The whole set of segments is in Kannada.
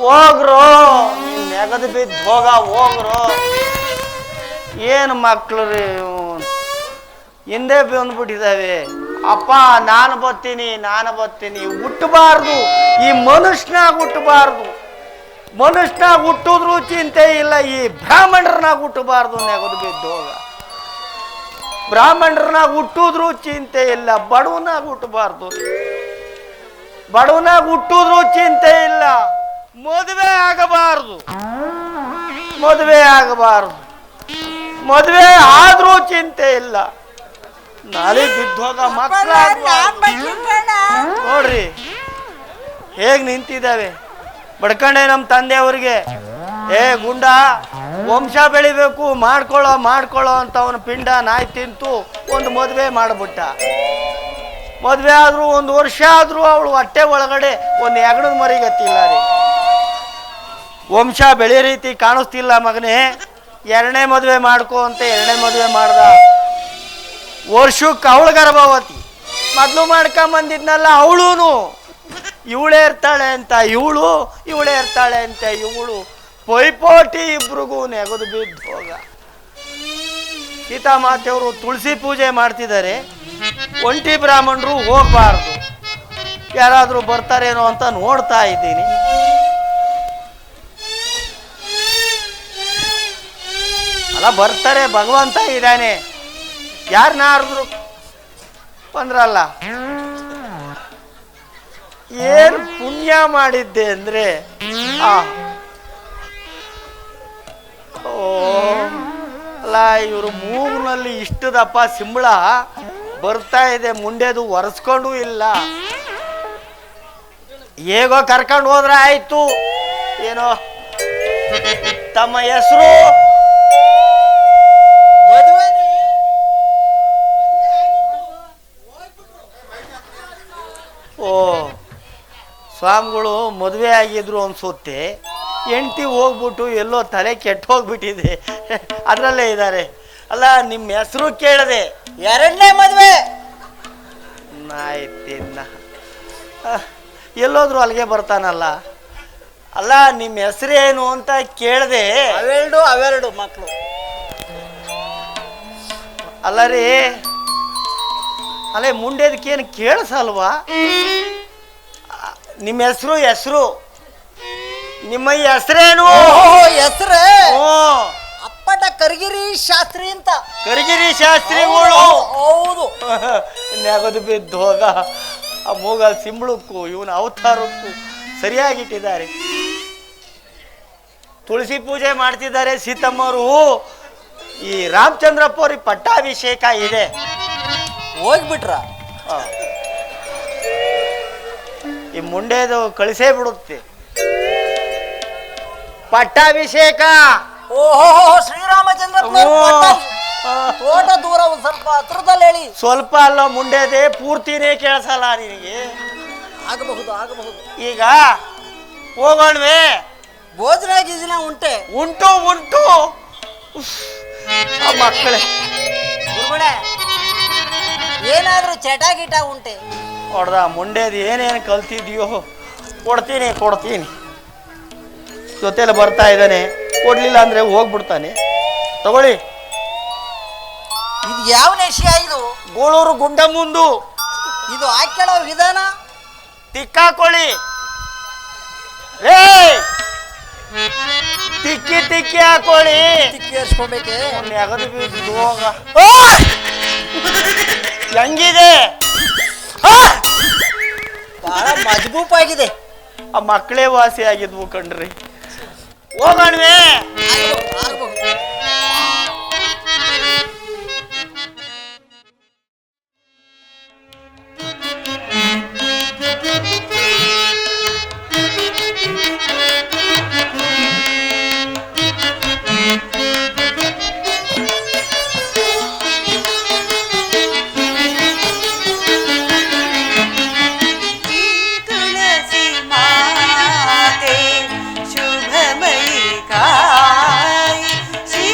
ಹೋಗ್ರು ನೆಗದು ಬಿದ್ದು ಹೋಗ್ರು. ಏನು ಮಕ್ಳು ರೀ ಹಿಂದೆ ಬಂದ್ಬಿಟ್ಟಿದ್ದಾವೆ. ಅಪ್ಪ ನಾನು ಬರ್ತೀನಿ ಹುಟ್ಟಬಾರ್ದು, ಈ ಮನುಷ್ಯನಾಗ ಹುಟ್ಟಬಾರ್ದು. ಮನುಷ್ಯನಾಗ ಹುಟ್ಟಿದ್ರು ಚಿಂತೆ ಇಲ್ಲ, ಈ ಬ್ರಾಹ್ಮಣರನಾಗ ಹುಟ್ಟಬಾರ್ದು. ನೆಗದು ಬಿದ್ದೋಗ ಬ್ರಾಹ್ಮಣರನಾಗ ಹುಟ್ಟಿದ್ರು ಚಿಂತೆ ಇಲ್ಲ, ಬಡವನಾಗ ಹುಟ್ಟಬಾರ್ದು. ಬಡವನಾಗ ಹುಟ್ಟಿದ್ರು ಚಿಂತೆ ಇಲ್ಲ, ಮದುವೆ ಆಗಬಾರ್ದು. ಮದುವೆ ಆದ್ರೂ ಚಿಂತೆ ಇಲ್ಲ, ನಾಳೆ ಬಿದ್ದೋಗ ಮಕ್ಕಳ ನೋಡ್ರಿ ಹೇಗ್ ನಿಂತಿದ್ದಾವೆ. ಬಡ್ಕಂಡೆ ನಮ್ಮ ತಂದೆಯವ್ರಿಗೆ, ಏ ಗುಂಡ ವಂಶ ಬೆಳಿಬೇಕು, ಮಾಡ್ಕೊಳ್ಳೋ ಅಂತ ಅವನ ಪಿಂಡ ನಾಯಿ ತಿಂತು ಒಂದು ಮದುವೆ ಮಾಡ್ಬಿಟ್ಟ. ಮದುವೆ ಆದ್ರೂ 1 ವರ್ಷ ಆದ್ರೂ ಅವಳು ಹೊಟ್ಟೆ ಒಳಗಡೆ ಒಂದು ಎಗಣದ ಮರಿಗತ್ತಿಲ್ಲ ರೀ. ವಂಶ ಬೆಳೆ ರೀತಿ ಕಾಣಿಸ್ತಿಲ್ಲ ಮಗನೇ, 2ನೇ ಮದುವೆ ಮಾಡ್ಕೋ ಅಂತ 2ನೇ ಮದುವೆ ಮಾಡ್ದ. ವರ್ಷಕ್ಕೆ ಅವಳು ಗರ್ಭವತಿ. ಮೊದಲು ಮಾಡ್ಕೊಂಬಂದಿದ್ನಲ್ಲ ಅವಳು ಇವಳೇ ಇರ್ತಾಳೆ ಅಂತ ಇವಳು ಪೈಪೋಟಿ ಇಬ್ರಿಗೂ ನೆಗದು ಬಿದ್ದು ಹೋಗ. ಸೀತಾಮಾತೆಯವರು ತುಳಸಿ ಪೂಜೆ ಮಾಡ್ತಿದ್ದಾರೆ, ಒಂಟಿ ಬ್ರಾಹ್ಮಣರು ಹೋಗ್ಬಾರ್ದು. ಯಾರಾದ್ರೂ ಬರ್ತಾರೇನೋ ಅಂತ ನೋಡ್ತಾ ಇದ್ದೀನಿ. ಅಲ್ಲ ಬರ್ತಾರೆ, ಭಗವಂತ ಇದ್ದಾನೆ, ಯಾರನ್ನಾರು ಬಂದ್ರಲ್ಲ. ಏನು ಪುಣ್ಯ ಮಾಡಿದ್ದೆ ಅಂದ್ರೆ ಅಲ್ಲ ಇವರು ಮೂಗ್ನಲ್ಲಿ ಇಷ್ಟದಪ್ಪ ಸಿಂಬಳ ಬರ್ತಾ ಇದೆ, ಮುಂಡೆದು ಒರೆಸ್ಕೊಂಡು ಇಲ್ಲ. ಹೇಗೋ ಕರ್ಕೊಂಡು ಹೋದ್ರೆ ಆಯ್ತು. ಏನೋ ತಮ್ಮ ಹೆಸರು ಸ್ವಾಮಿಗಳು ಮದುವೆ ಆಗಿದ್ರು ಅನ್ಸುತ್ತೆ, ಹೆಂಡತಿ ಹೋಗ್ಬಿಟ್ಟು ಎಲ್ಲೋ ತಲೆ ಕೆಟ್ಟು ಹೋಗ್ಬಿಟ್ಟಿದೆ, ಅದರಲ್ಲೇ ಇದ್ದಾರೆ. ಅಲ್ಲ ನಿಮ್ಮ ಹೆಸರು ಕೇಳಿದೆ. 2ನೇ ಮದುವೆ ಆಯ್ತಿನ್ನ ಎಲ್ಲೋದ್ರು ಅಲ್ಲಿಗೆ ಬರ್ತಾನಲ್ಲ. ಅಲ್ಲ ನಿಮ್ಮ ಹೆಸರೇನು ಅಂತ ಕೇಳಿದೆ. ಅವೆರಡು ಮಕ್ಕಳು. ಅಲ್ಲ ರೀ, ಅಲ್ಲೇ ಮುಂಡೆದಕ್ಕೇನು ಕೇಳಿಸಲ್ವಾ? ನಿಮ್ಮ ಹೆಸರು ನಿಮ್ಮ ಹೆಸರೇನು? ಹೆಸರೇ ಅಪ್ಪಟ ಕರಿಗಿರಿ ಶಾಸ್ತ್ರಿ ಅಂತ. ಕರಿಗಿರಿ ಶಾಸ್ತ್ರಿಗಳು? ಹೌದು. ನೆಗದು ಬಿದ್ದು ಹೋಗ ಆ ಮೂಗ ಸಿಂಬಳಕ್ಕೂ ಇವನ ಅವತಾರಕ್ಕೂ ಸರಿಯಾಗಿಟ್ಟಿದ್ದಾರೆ. ತುಳಸಿ ಪೂಜೆ ಮಾಡ್ತಿದ್ದಾರೆ ಸೀತಮ್ಮವರು. ಈ ರಾಮಚಂದ್ರಪ್ಪ ಅವ್ರಿಗೆ ಪಟ್ಟಾಭಿಷೇಕ ಇದೆ. ಹೋಗ್ಬಿಟ್ರ? ಈ ಮುಂಡೆದು ಕಳಿಸೇ ಬಿಡುತ್ತೆ ಪಟ್ಟಾಭಿಷೇಕ. ಓಹೋ, ಶ್ರೀರಾಮಚಂದ್ರ ತೋಟ ದೂರ ಒಂದು ಸ್ವಲ್ಪ ಹತ್ರದಲ್ಲಿ ಹೇಳಿ. ಸ್ವಲ್ಪ ಅಲ್ಲ, ಮುಂಡೆದೆ ಪೂರ್ತಿನೇ ಕೇಳಿಸಲ್ಲ ನಿನಗೆ. ಆಗಬಹುದು. ಈಗ ಹೋಗೋಣವೇ? ಭೋಜನ ಗೀಜನ ಉಂಟು ಮಕ್ಕಳೇ. ಗುರುಗಳೇ, ಏನಾದ್ರೂ ಚಟ ಗಿಟ ಉಂಟೆ? ಹೊಡ್ದ ಮುಂಡೆದು ಏನೇನು ಕಲ್ತಿದ್ಯೋ ಕೊಡ್ತೀನಿ. ಜೊತೆಲಿ ಬರ್ತಾ ಇದ್ದಾನೆ, ಕೊಡ್ಲಿಲ್ಲ ಅಂದ್ರೆ ಹೋಗ್ಬಿಡ್ತಾನೆ. ತಗೊಳ್ಳಿ. ಇದು ಯಾವ ನೆಶಿಯ? ಇದು ಗೋಳೂರು ಗುಂಡ ಮುಂದು. ಇದು ಹಾಕ್ಕೊಳ್ಳೋ ವಿಧಾನ ತಿಕ್ಕಾಕೊಳ್ಳಿ. ತಿಕ್ಕಿ ಹಾಕೊಳ್ಳಿ. ತಿಕ್ಕಿ ಹಚ್ಕೊಬೇಕೆ? ನೆಗದು ಬಿದ್ದು ಹೋಗ. ಹೆಂಗಿದೆ? ಬಹಳ ಮಜಬೂಪ್ ಆಗಿದೆ. ಆ ಮಕ್ಕಳೇ ವಾಸಿ ಆಗಿದ್ವು ಕಣ್ರಿ. ಹೋಗೋಣವೇ? ಶ್ರೀ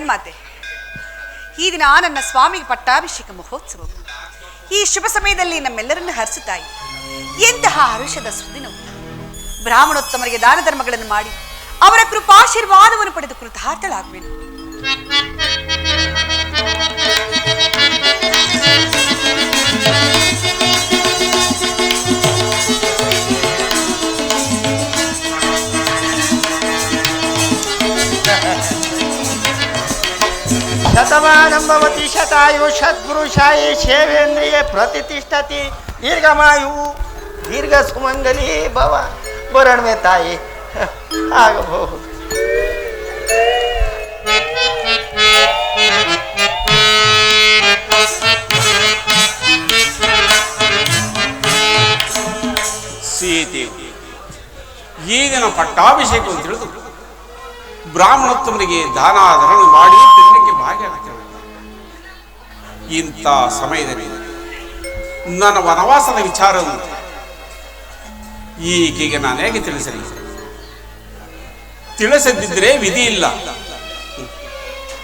ಜಗನ್ಮಾತೆ, ಈ ದಿನ ನನ್ನ ಸ್ವಾಮಿಗೆ ಪಟ್ಟಾಭಿಷೇಕ ಮಹೋತ್ಸವ. ಈ ಶುಭ ಸಮಯದಲ್ಲಿ ನಮ್ಮೆಲ್ಲರನ್ನು ಹರಿಸುತ್ತಾಯಿ. ಎಂತಹ ಹರುಷದ ಸುದ್ದಿನವು. ಬ್ರಾಹ್ಮಣೋತ್ತಮರಿಗೆ ದಾನ ಧರ್ಮಗಳನ್ನು ಮಾಡಿ ಅವರ ಕೃಪಾಶೀರ್ವಾದವನ್ನು ಪಡೆದು ಕೃತಾರ್ಥಳಾಗುವೆನು. ಶತಮಾನಂ ಭವತಿ ಶತಾಯು ಷತ್ಪುರುಷಾಯೇ ಸೇವೇಂದ್ರಿಯೇ ಪ್ರತಿಷ್ಠತಿ ದೀರ್ಘಮಾಯು ದೀರ್ಘ ಸುಮಂಗಲಿ ಭವ ಬರಣಮೆ ತಾಯಿ ಆಗಬಹುದು. ಸೀತೆ ಈ ದಿನ ಪಟ್ಟಾಭಿಷೇಕ ತಿಳಿದು ಬ್ರಾಹ್ಮಣೋತ್ತಮರಿಗೆ ದಾನಾಧರಣ ಮಾಡಿ ತಿನ್ನಕ್ಕೆ ಭಾಗಿಯಾಗುತ್ತೇವೆ. ಇಂಥ ಸಮಯದಲ್ಲಿ ನನ್ನ ವನವಾಸದ ವಿಚಾರವನ್ನು ಈಕೆಗೆ ನಾನು ಹೇಗೆ ತಿಳಿಸಲಿ? ತಿಳಿಸದಿದ್ದರೆ ವಿಧಿ ಇಲ್ಲ,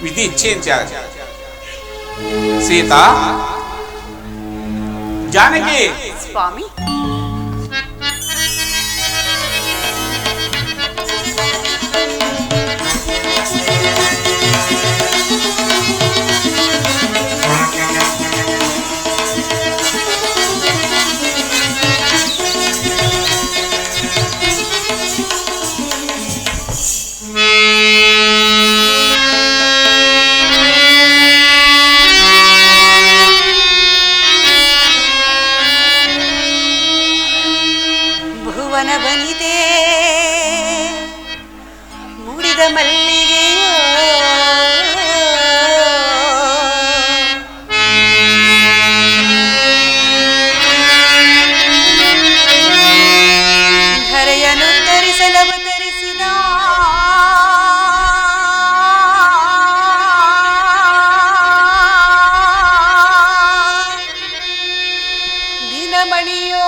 ವಿಧಿ ಇಚ್ಛೆಯಂತೆ ಆಗ. ಸೀತಾ, ಜಾನಕಿ, ಸ್ವಾಮಿ, ಬನಿದೆ ಮುಡಿದ ಮಲ್ಲಿಗೆಯೋ ಧರೆಯನ್ನು ತರಿಸಲವತರಿಸಿದ ದಿನಮಣಿಯೋ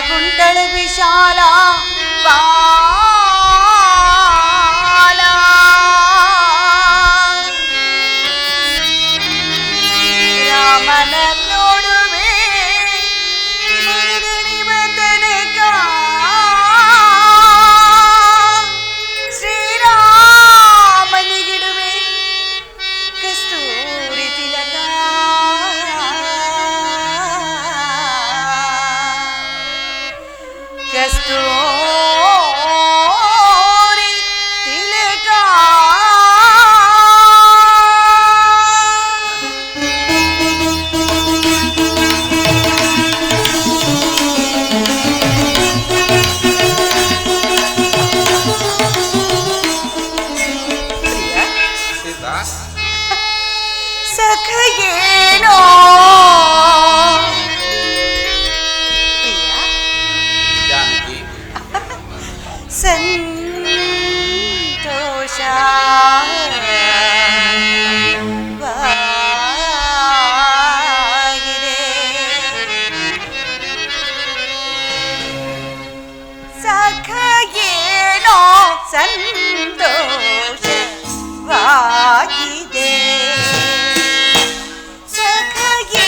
ಕುಂಟಳ ವಿಶಾಲ ಬಾಲ ರಾಮನ ನೋಡುವೆ ಮರದಣಿವ ತನಕ ಶ್ರೀರಾಮನಿಗಿಡುವೆ ಕಸ್ತೂರಿ ತಿಲಕ ಕಸ್ತೂರಿ ತಿಲಕ. ಸಖಯೇನೋ ಸಂತೋಷ ವಾಗಿದೆ ಸಖಯೇನೋ ಸಂತೋಷವಾಗಿದೆ ಸಖಯೇ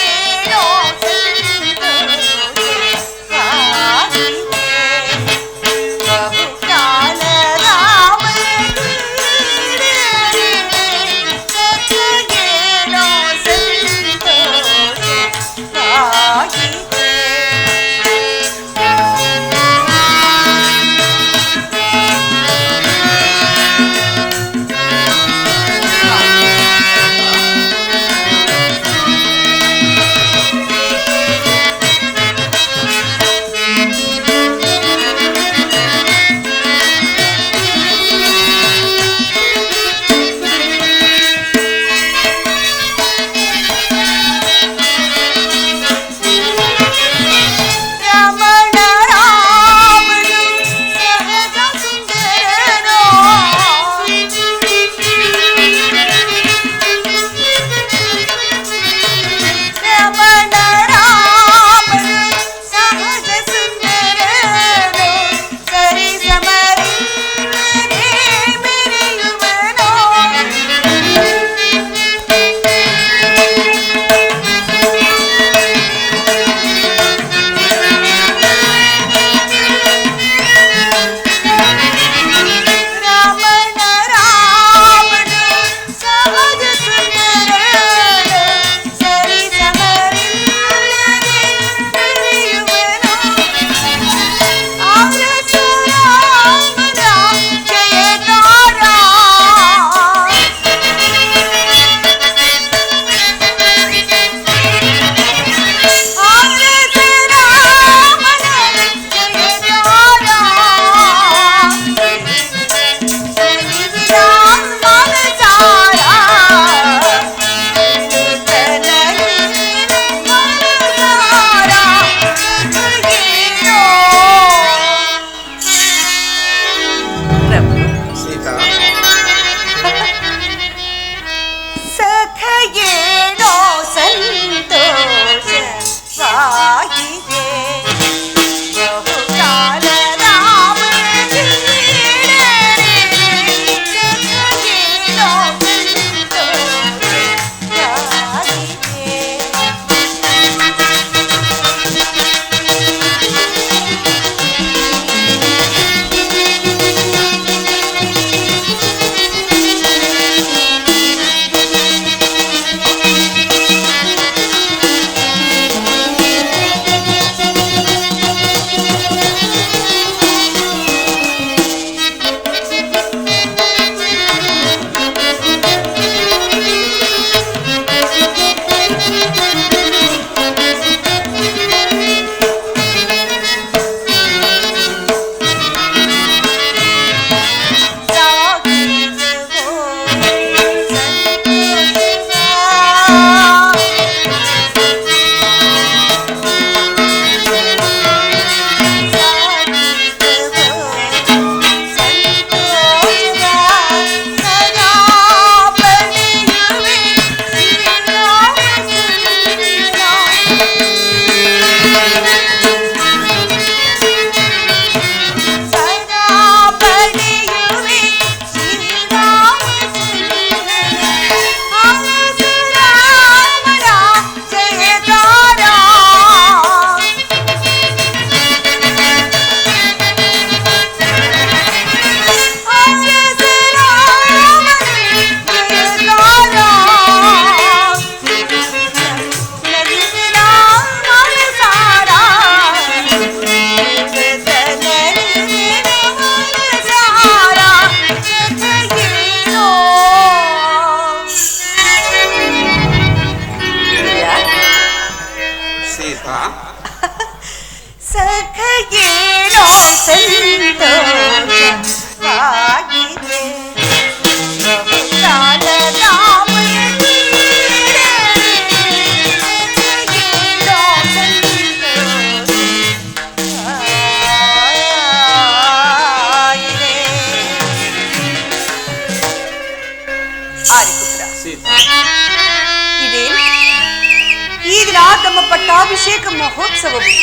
ಪಟ್ಟಾಭಿಷೇಕ ಮಹೋತ್ಸವವು ಈ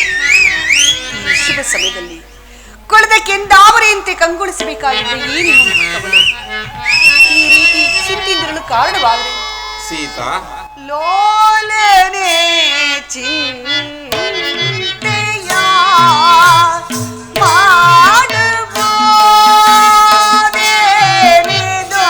ಶುಭ ಸಮಯದಲ್ಲಿ ಕೊಳದ ಕೆಂದಾವರೆಯಂತೆ ಕಂಗೊಳಿಸಬೇಕಾಗಿದ್ದ ಈ ನಿಮ್ಮ ಮುಖಗಳು ಈ ರೀತಿ ಚಿಂತಿಂದಿರಲು ಕಾರಣವಾದರೆ ಸೀತಾ, ಲೋಲನೆ ಚಿಂತೆಯ ಮಾಡಬಹುದೇನಿದೋ?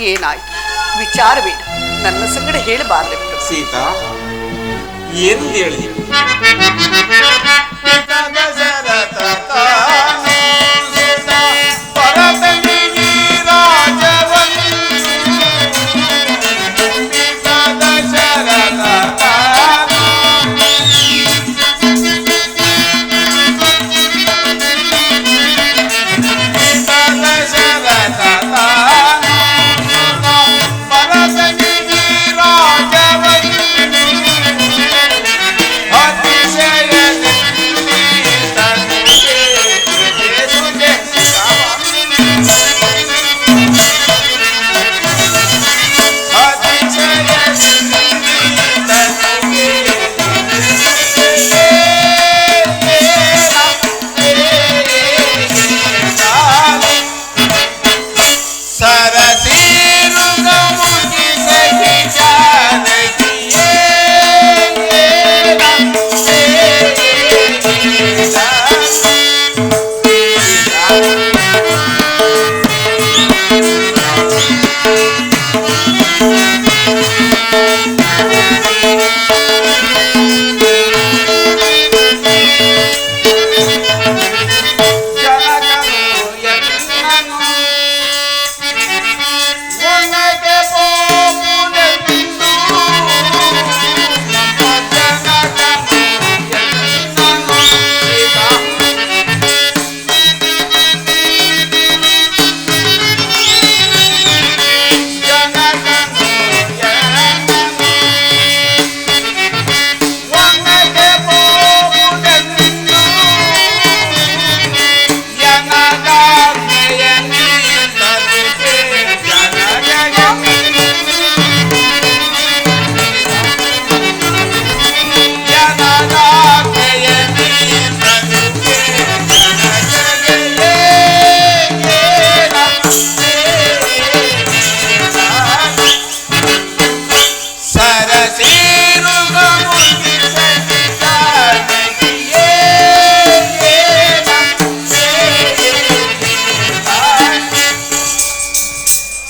ಏನಾಯ್ತು? ವಿಚಾರವೇನು? ನನ್ನ ಸಂಗಡ ಹೇಳಬಾರದೆ. ಸೀತಾ, ಏನು ಹೇಳಿ? Yeah.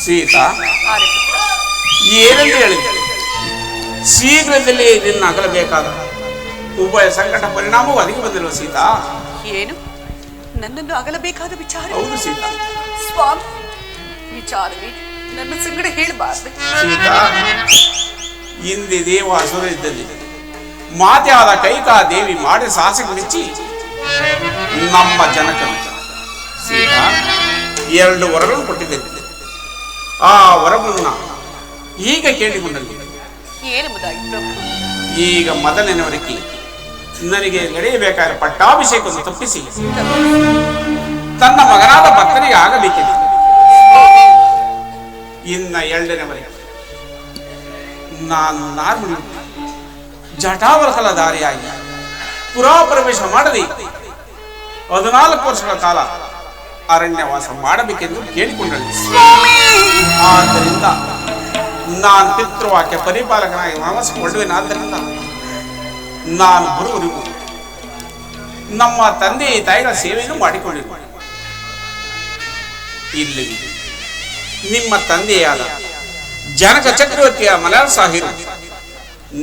ಸೀತಾ, ಏನಂತ ಹೇಳಿದೆ? ಶೀಘ್ರದಲ್ಲೇ ನಿನ್ನ ಅಗಲಬೇಕಾದ ಉಭಯ ಸಂಕಟ ಪರಿಣಾಮವು ಅದಕ್ಕೆ ಬಂದಿರುವ ಸೀತಾ. ಏನು ನನ್ನನ್ನು ಅಗಲಬೇಕಾದ ವಿಚಾರ? ಹೌದು ಸೀತಾ. ಸ್ವಾಮಿ, ವಿಚಾರವೇ ನನ್ನ ಸಂಗಡ ಹೇಳಬಾರ್ದು. ಸೀತಾ, ಹಿಂದೆ ದೇವ ಅಸುರ ಇದ್ದಲ್ಲಿ ಮಾತೆ ಆದ ಕೈಕಾ ದೇವಿ ಮಾಡಿ ಸಾಹಸಕ್ಕೆ ಮೆಚ್ಚಿ ನಮ್ಮ ಜನಕನು ಸೀತಾ 2 ವರಗಳನ್ನು ಕೊಟ್ಟಿದ್ದೇನೆ. ಆ ವರವನ್ನು ಈಗ ಕೇಳಿಕೊಂಡಲ್ಲಿ ಏನೆಂಬುದಾಗಿ ಪ್ರಭು? ಈಗ ಮೊದಲನೆಯವರಿಗೆ ನನಗೆ ನಡೆಯಬೇಕಾದ ಪಟ್ಟಾಭಿಷೇಕವನ್ನು ತಪ್ಪಿಸಿ ತನ್ನ ಮಗನಾದ ಭಕ್ತನಿಗೆ ಆಗಬೇಕಿದೆ. ಇನ್ನ 2ನೆಯವರಿಗೆ ನಾನು ನಾರ್ಮಲ್ ಜಟಾವಲ್ಕಲ ದಾರಿಯಾಗಿ ಪುರಾಪ್ರವೇಶ ಮಾಡದೆ 14 ವರ್ಷಗಳ ಕಾಲ ಅರಣ್ಯವಾಸ ಮಾಡಬೇಕೆಂದು ಕೇಳಿಕೊಂಡಳು. ಆದ್ದರಿಂದ ನಾನು ಪಿತೃವಾಕ್ಯ ಪರಿಪಾಲಕನಾಗಿ ವನವಾಸಗೊಳ್ಳುವೆನಾದ್ದರಿಂದ ನಾನು ಬರುವವರೆಗೂ ನಮ್ಮ ತಂದೆ ತಾಯಿಗಳ ಸೇವೆಯನ್ನು ಮಾಡಿಕೊಂಡಿರುವೆ. ಇಲ್ಲಿ ನಿಮ್ಮ ತಂದೆಯಾದ ಜನಕ ಚಕ್ರವರ್ತಿಯ ಮಲಯಾಳ ಸಾಹಿರು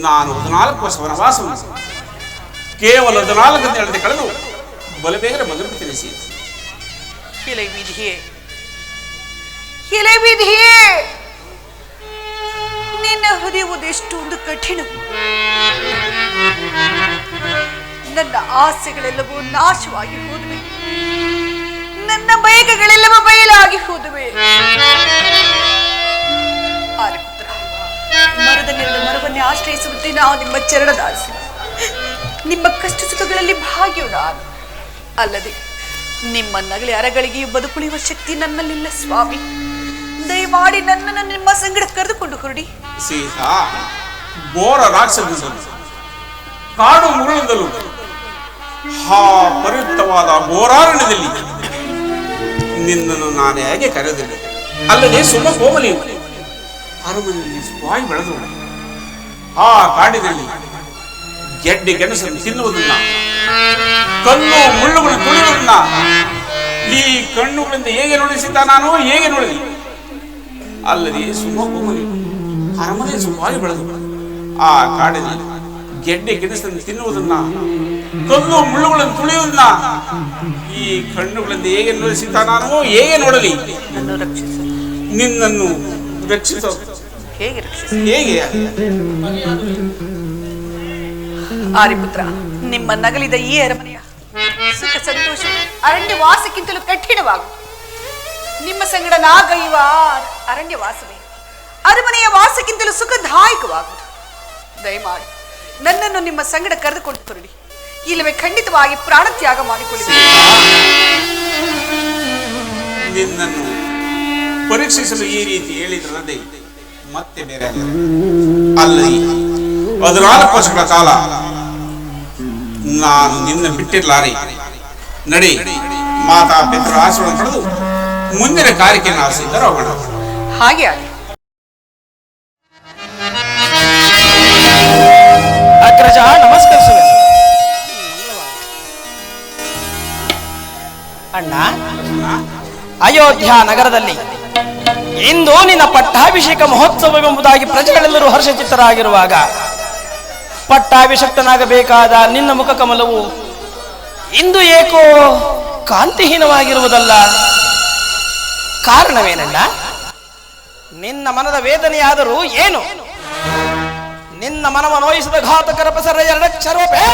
ನಾನು 14 ವರ್ಷ ವನವಾಸವನ್ನು ಕೇವಲ 14 ದಿನಗಳಲ್ಲಿ ಕಳೆದು ಬಲಬೇಗನೆ ಮಗನ ತಿಳಿಸಿ. ವಿಧಿಯೇ, ನಿನ್ನ ಹೃದಯವುದೆಷ್ಟೊಂದು ಕಠಿಣ. ನನ್ನ ಆಸೆಗಳೆಲ್ಲವೂ ನಾಶವಾಗಿ ಹೋದುವೆ, ನನ್ನ ಬಯಕೆಗಳೆಲ್ಲವೂ ಬಯಲಾಗಿ ಹೋದುವೆ. ಆರ್ಯಪುತ್ರ, ಮರದ ನೆರಳು ಮರವನ್ನೇ ಆಶ್ರಯಿಸುವಂತೆ ನಾವು ನಿಮ್ಮ ಚರಣದಾಸಿ. ನಿಮ್ಮ ಕಷ್ಟ ಸುಖಗಳಲ್ಲಿ ಭಾಗಿಯು ನಾನು ಅಲ್ಲದೆ ನಿಮ್ಮ ನಗಲಿ ಅರಗಳಿಗೆ ಬದುಕುಳಿಯುವ ಶಕ್ತಿ ನನ್ನಲ್ಲಿಲ್ಲ ಸ್ವಾಮಿ. ದಯಮಾಡಿ ನನ್ನನ್ನು ನಿಮ್ಮ ಸಂಗಡ ಕರೆದುಕೊಂಡು ಹೊರಡಿ. ಸೀತಾ, ಘೋರ ರಾಕ್ಷಸರಿಂದಲೂ ಕಾಡು ಮುರುಳಿಂದಲೂ ಆ ಪರಿಯುಕ್ತವಾದ ಘೋರಾರಣ್ಯದಲ್ಲಿ ನಿನ್ನನ್ನು ನಾನು ಹೇಗೆ ಕರೆದಿಲ್ಲ. ಅಲ್ಲದೆ ಸುಮ್ಮ ಕೋಮಲಿ ಅರಮನೆಯಲ್ಲಿ ಸ್ವಾಯಿ ಬೆಳೆದು ಆ ಕಾಡಿನಲ್ಲಿ ಗೆಡ್ಡೆ ಗೆಣಸನ್ನು ತಿನ್ನುವುದನ್ನ, ಕಲ್ಲು ಮುಳ್ಳುಗಳು ತುಳಿಯುವುದನ್ನ ಈ ಕಣ್ಣುಗಳಿಂದ ಹೇಗೆ ನೋಡಿಸಿದ್ದ ನಾನು ಹೇಗೆ ನೋಡಿದೆ. ಅಲ್ಲದೆ ಸುಮ್ಮ ಕೋಮಲಿ ಅರಮನೆ ಸುಖವಾಗಿ ಬೆಳೆದು ಆ ಕಾಡಿನಲ್ಲಿ ಗೆಡ್ಡೆ ಗೆಣಸನ್ನು ತಿನ್ನುವುದನ್ನ, ಕಲ್ಲು ಮುಳ್ಳುಗಳನ್ನು ತುಳಿಯುವುದನ್ನ ಈ ಕಣ್ಣುಗಳಿಂದ ಹೇಗೆ ನೋಡಿಸಿದ್ದ ನಾನು ಹೇಗೆ ನೋಡಲಿ. ನಿನ್ನನ್ನು ರಕ್ಷಿಸ ಹೇಗೆ? ಆರ್ಯಪುತ್ರ, ನಿಮ್ಮ ನಗಲಿದ ಈ ಅರಮನೆಯ ಸುಖ ಸಂತೋಷ ಅರಣ್ಯ ವಾಸಕ್ಕಿಂತಲೂ ಕಠಿಣವಾಗು. ನಿಮ್ಮ ಸಂಗಡ ನಾಗೈವ ಅರಣ್ಯ ವಾಸವೇ ಅರಮನೆಯ ವಾಸಕ್ಕಿಂತಲೂ ಸುಖದಾಯಕವಾಗುವುದು. ದಯಮಾಡಿ ನನ್ನನ್ನು ನಿಮ್ಮ ಸಂಗಡ ಕರೆದುಕೊಂಡು ಹೊರಡಿ, ಇಲ್ಲವೇ ಖಂಡಿತವಾಗಿ ಪ್ರಾಣ ತ್ಯಾಗ ಮಾಡಿಕೊಳ್ಳಿ. ನಿನ್ನನ್ನು ಪರೀಕ್ಷಿಸಲು ಈ ರೀತಿ ಹೇಳಿದ್ರಲ್ಲದೆ ಮತ್ತೆ ಬೇರೆ ಅಲ್ಲಿ 14 ವರ್ಷಗಳ ಕಾಲ ನಾನು ನಿನ್ನ ಬಿಟ್ಟಿರಲಾರೆ. ನಡಿ, ಮಾತಾ ಪಿತೃ ಆಶೀರ್ವಾದ ಪಡೆದು ಮುಂದಿನ ಕಾರ್ಯಕ್ಕೆ ನಾವು ಸಿದ್ಧರಾಗೋಣ. ಹಾಗೆ ಆಗಲಿ. ಅಗ್ರಜ ನಮಸ್ಕರಿಸುವೆ. ಅಣ್ಣ, ಅಯೋಧ್ಯ ನಗರದಲ್ಲಿ ಇಂದು ನಿನ್ನ ಪಟ್ಟಾಭಿಷೇಕ ಮಹೋತ್ಸವವೆಂಬುದಾಗಿ ಪ್ರಜೆಗಳೆಲ್ಲರೂ ಹರ್ಷಚಿತ್ತರಾಗಿರುವಾಗ ಪಟ್ಟಾಭಿಷಕ್ತನಾಗಬೇಕಾದ ನಿನ್ನ ಮುಖ ಕಮಲವು ಇಂದು ಏಕೋ ಕಾಂತಿಹೀನವಾಗಿರುವುದಲ್ಲ. ಕಾರಣವೇನಣ್ಣ? ನಿನ್ನ ಮನದ ವೇದನೆಯಾದರೂ ಏನು? ನಿನ್ನ ಮನವ ನೋಯಿಸಿದ ಘಾತಕರ ಪಸರ ಎರಡಕ್ಷರವೇ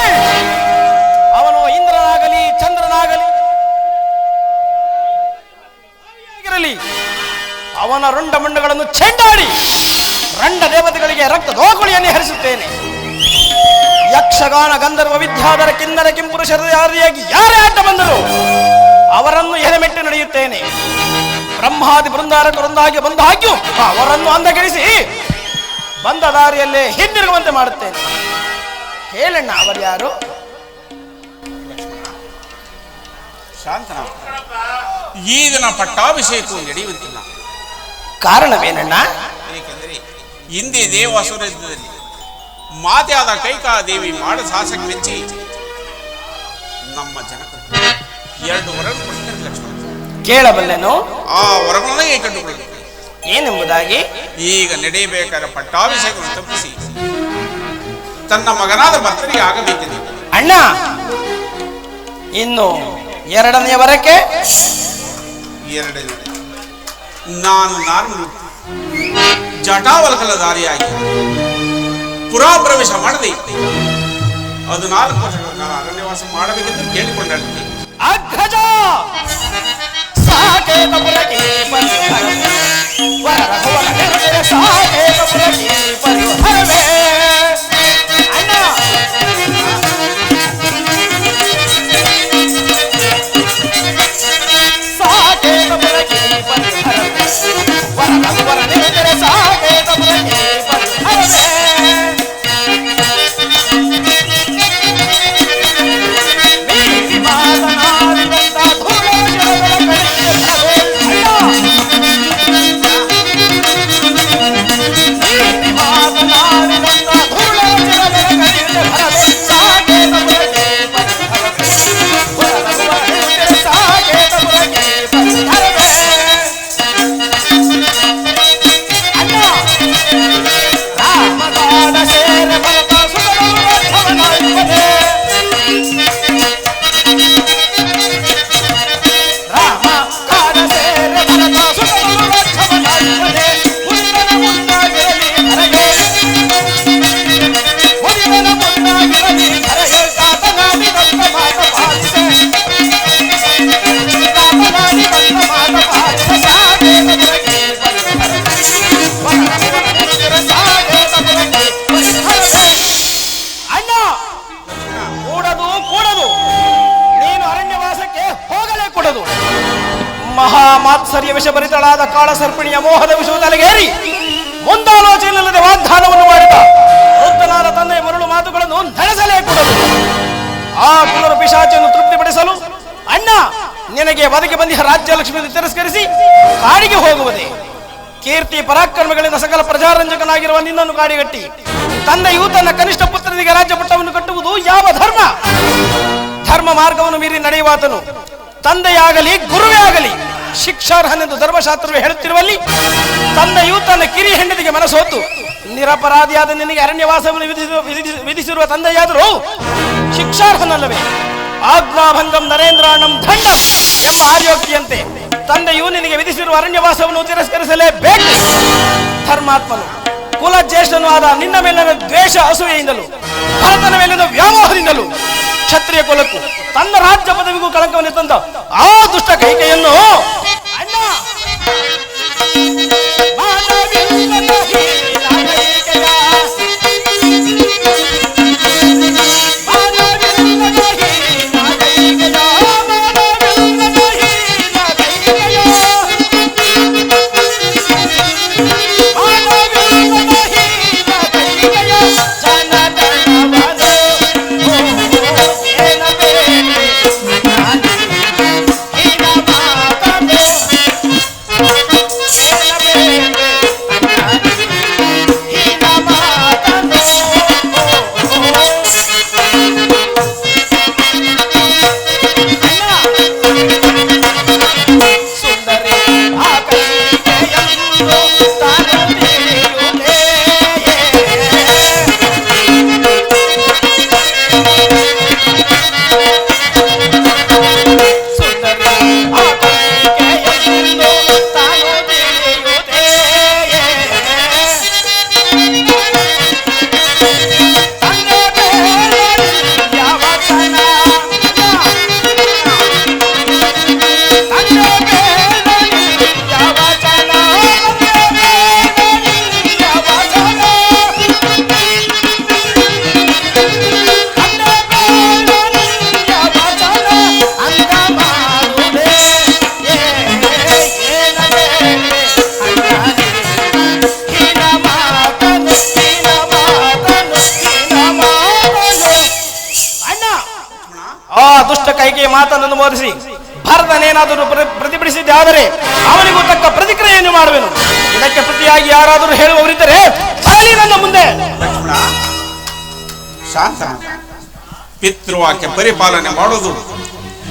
ಅವನು ಇಂದ್ರನಾಗಲಿ ಚಂದ್ರನಾಗಲಿ ಅವನ ರುಂಡ ಮುಂಡಗಳನ್ನು ಚೆಂಡಾಡಿ ರಂಡ ದೇವತೆಗಳಿಗೆ ರಕ್ತ ದೋಕುಳಿಯನ್ನೇ ಹರಿಸುತ್ತೇನೆ. ಯಕ್ಷಗಾನ ಗಂಧರ್ವ ವಿದ್ಯಾಧರ ಕಿನ್ನರ ಕಿಂಪುರುಷರ ಯಾರಿಯಾಗಿ ಯಾರೇ ಅಡ್ಡ ಬಂದರು ಅವರನ್ನು ಎಲೆಮೆಟ್ಟು ನಡೆಯುತ್ತೇನೆ. ಬ್ರಹ್ಮಾದಿ ಬೃಂದಾರಕರೊಂದಾಗಿ ಬಂದಾಗ್ಯೂ ಅವರನ್ನು ಅಂದಗೆಡಿಸಿ ಬಂದ ದಾರಿಯಲ್ಲೇ ಹಿಂದಿರುಗುವಂತೆ ಮಾಡುತ್ತೇನೆ. ಹೇಳಣ್ಣ, ಅವರು ಯಾರು? ಶಾಂತನ, ಈ ದಿನ ಪಟ್ಟಾಭಿಷೇಕವು ನಡೆಯುವುದಿಲ್ಲ. ಕಾರಣವೇನಣ್ಣ? ಏಕೆಂದರೆ ಹಿಂದೆ ದೇವಾಸುರ ಯುದ್ಧದಲ್ಲಿ ಮಾತೆಯಾದ ಕೈಕಾದೇವಿ ಮಾಡ ಸಾಹಸಕ್ಕೆ ಮೆಚ್ಚಿ ನಮ್ಮ ಜನಕರು 2 ವರಗಳನ್ನು ಕೊಟ್ಟಿದ್ದಾರೆ ಲಕ್ಷ್ಮಣ. ಕೇಳಬಲ್ಲೆನು? ಆ ವರಗಳನ್ನೇ ಕಂಡುಕೊಳ್ಳಬೇಕು. ಏನೆಂಬುದಾಗಿ? ಈಗ ನಡೆಯಬೇಕಾದ ಪಟ್ಟಾಭಿಷೇಕವನ್ನು ತಪ್ಪಿಸಿ ತನ್ನ ಮಗನಾದ ಭರ್ತರಿಗೆ ಆಗಬೇಕಿದೆ. ಅಣ್ಣ, ಇನ್ನು 2ನೇ ವರಕ್ಕೆ? 2ನೇ ನಾನು ಜಟಾವಲ್ಕಲ ದಾರಿಯಾಗಿ ಪುರಾ ಪ್ರವೇಶ ಮಾಡದೆ 14 ವರ್ಷಗಳ ಕಾಲ ಅರಣ್ಯವಾಸ ಮಾಡಬೇಕೆಂದು ಕೇಳಿಕೊಂಡಾಳಿದ್ದೆ. ಅಗ್ರಜ ಸಾಕೇತ ಪುರಕ್ಕೆ ಪರಿಹರವೇ ಅಣ್ಣ. ಸಾಕೇತ ಪುರಕ್ಕೆ ಪರಿಹರವೇ ವರ ನಿರುದರೆ ಸಾಕೇತ ಪುರಕ್ಕೆ ಪರಿಹರವೇ. ಮಹಾಮಾತ್ಸರ್ಯ ವಿಷಭರಿತಳಾದ ಕಾಳಸರ್ಪಿಣಿಯ ಮೋಹದ ವಿಷವು ತಲೆಗೇರಿ ಮುಂದಾಲೋಚನೆಯಿಲ್ಲದೆ ವಾಗ್ದಾನವನ್ನು ಮಾಡಿದ ವೃದ್ಧನಾದ ತಂದೆಯ ಮರಳು ಮಾತುಗಳನ್ನು ನಡೆಸಲೇ ಕೊಡಲು ಆ ಪುನರ್ ಪಿಶಾಚಿಯನ್ನು ತೃಪ್ತಿಪಡಿಸಲು ಅಣ್ಣ ನಿನಗೆ ಬದುಕಿ ಬಂದಿಹ ರಾಜ್ಯಲಕ್ಷ್ಮಿಯನ್ನು ತಿರಸ್ಕರಿಸಿ ಕಾಡಿಗೆ ಹೋಗುವುದೇ? ಕೀರ್ತಿ ಪರಾಕ್ರಮಗಳಿಂದ ಸಕಲ ಪ್ರಜಾರಂಜಕನಾಗಿರುವ ನಿನ್ನನ್ನು ಕಾಡಿಗಟ್ಟಿ ತಂದೆಯು ತನ್ನ ಕನಿಷ್ಠ ಪುತ್ರನಿಗೆ ರಾಜ್ಯ ಪಟ್ಟವನ್ನು ಕಟ್ಟುವುದು ಯಾವ ಧರ್ಮ? ಧರ್ಮ ಮಾರ್ಗವನ್ನು ಮೀರಿ ನಡೆಯುವಾತನು ತಂದೆಯಾಗಲಿ ಗುರುವೇ ಆಗಲಿ ಶಿಕ್ಷಾರ್ಹನೆಂದು ಧರ್ಮಶಾಸ್ತ್ರವೇ ಹೇಳುತ್ತಿರುವಲ್ಲಿ ತಂದೆಯು ತನ್ನ ಕಿರಿ ಹೆಂಡತಿಗೆ ಮನಸೋತು ನಿರಪರಾಧಿಯಾದ ನಿನಗೆ ಅರಣ್ಯವಾಸವನ್ನು ವಿಧಿಸಿರುವ ತಂದೆಯಾದರೂ ಶಿಕ್ಷಾರ್ಹನಲ್ಲವೇ? ಆಜ್ಞಾಭಂಗಂ ನರೇಂದ್ರಾಣಂ ದಂಡ ಎಂಬ ಆರ್ಯೋಕ್ತಿಯಂತೆ ತಂದೆಯು ನಿನಗೆ ವಿಧಿಸಿರುವ ಅರಣ್ಯವಾಸವನ್ನು ತಿರಸ್ಕರಿಸಲೇಬೇಕು. ಧರ್ಮಾತ್ಮನು ಕುಲ ಜ್ಯೇಷ್ಠನೂ ಆದ ನಿನ್ನ ಮೇಲಿನ ದ್ವೇಷ ಅಸೂಯೆಯಿಂದಲೂ ಭರತನ ಮೇಲಿನ ವ್ಯಾಮೋಹದಿಂದಲೂ ಕ್ಷತ್ರಿಯ ಕುಲಕ್ಕೂ ತನ್ನ ರಾಜ್ಯ ಪದವಿಗೂ ಕಳಂಕವನ್ನು ತಂದ ಆ ದುಷ್ಟ ಕೈಕೆಯನ್ನು ಅಣ್ಣ ಸಂಬೋಧಿಸಿ ಭಾರತನೇನಾದರೂ ಪ್ರತಿಭಟಿಸಿದ್ದೆ ಆದರೆ ಅವನಿಗೂ ತಕ್ಕ ಪ್ರತಿಕ್ರಿಯೆಯನ್ನು ಮಾಡುವೆನು. ಇದಕ್ಕೆ ಪ್ರತಿಯಾಗಿ ಯಾರಾದರೂ ಹೇಳುವವರಿದ್ದರೆ ಸಾಲಿ ನನ್ನ ಮುಂದೆ. ಲಕ್ಷ್ಮಣ ಶಾಂತ, ಪಿತೃವಾಕ್ಯ ಪರಿಪಾಲನೆ ಮಾಡುವುದು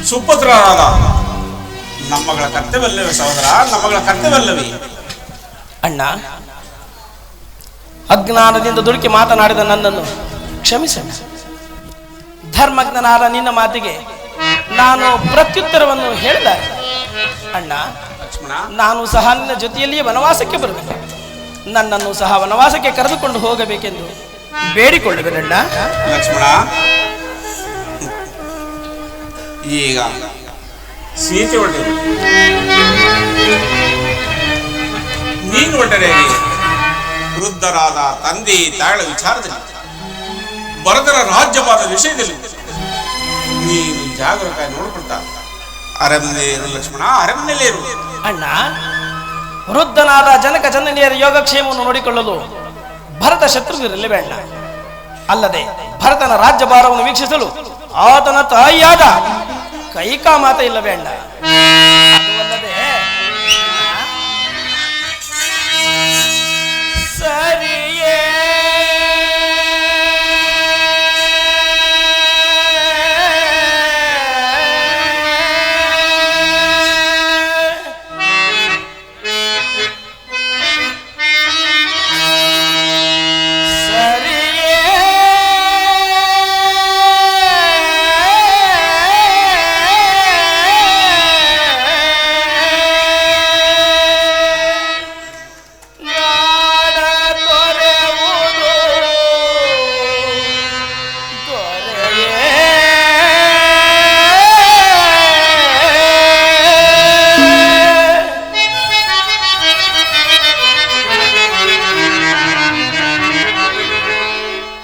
ಸುಪುತ್ರರಾದ ನಮ್ಮಗಳ ಕರ್ತವ್ಯವಲ್ಲವೇ ಸಹೋದರ, ನಮ್ಮಗಳ ಕರ್ತವ್ಯವಲ್ಲವೇ? ಅಣ್ಣ, ಅಜ್ಞಾನದಿಂದ ದುಡುಕಿ ಮಾತನಾಡಿದ ನನ್ನನ್ನು ಕ್ಷಮಿಸೋಣ. ಧರ್ಮಜ್ಞನಾದ ನಿನ್ನ ಮಾತಿಗೆ ನಾನು ಪ್ರತ್ಯುತ್ತರವನ್ನು ಹೇಳಿದೆ. ಅಣ್ಣ, ನಾನು ಸಹ ನಿನ್ನ ಜೊತೆಯಲ್ಲಿಯೇ ವನವಾಸಕ್ಕೆ ಬರಬೇಕು. ನನ್ನನ್ನು ಸಹ ವನವಾಸಕ್ಕೆ ಕರೆದುಕೊಂಡು ಹೋಗಬೇಕೆಂದು ಬೇಡಿಕೊಳ್ಳುವೆನಣ್ಣ. ಲಕ್ಷ್ಮಣ, ಈಗ ಸೀತೆ ಹೊರಟರು, ನೀನು ಹೊರಟರೆ ವೃದ್ಧರಾದ ತಂದೆ ತಾಯಿಗಳ ವಿಚಾರದಲ್ಲಿ, ಭರತನ ರಾಜ್ಯವಾದ ವಿಷಯದಲ್ಲಿ ನೀನು ಜಾಗರೂಕವಾಗಿ ನೋಡ್ಕೊಳ್ತಾ ಅರಮನೆ ಇರು ಲಕ್ಷ್ಮಣ, ಅರಮನೆಯಲ್ಲೇ ಇರು. ಅಣ್ಣ, ವೃದ್ಧನಾದ ಜನಕ ಜನನಿಯರ ಯೋಗಕ್ಷೇಮವನ್ನು ನೋಡಿಕೊಳ್ಳಲು ಭರತ ಶತ್ರುಘ್ನರಿಲ್ಲವೇ ಅಣ್ಣ? ಅಲ್ಲದೆ ಭರತನ ರಾಜ್ಯಭಾರವನ್ನು ವೀಕ್ಷಿಸಲು ಆತನ ತಾಯಿಯಾದ ಕೈಕಾ ಮಾತ ಇಲ್ಲವೇ ಅಣ್ಣ? ಅದು ಅಲ್ಲದೆ ಸರಿಯೇ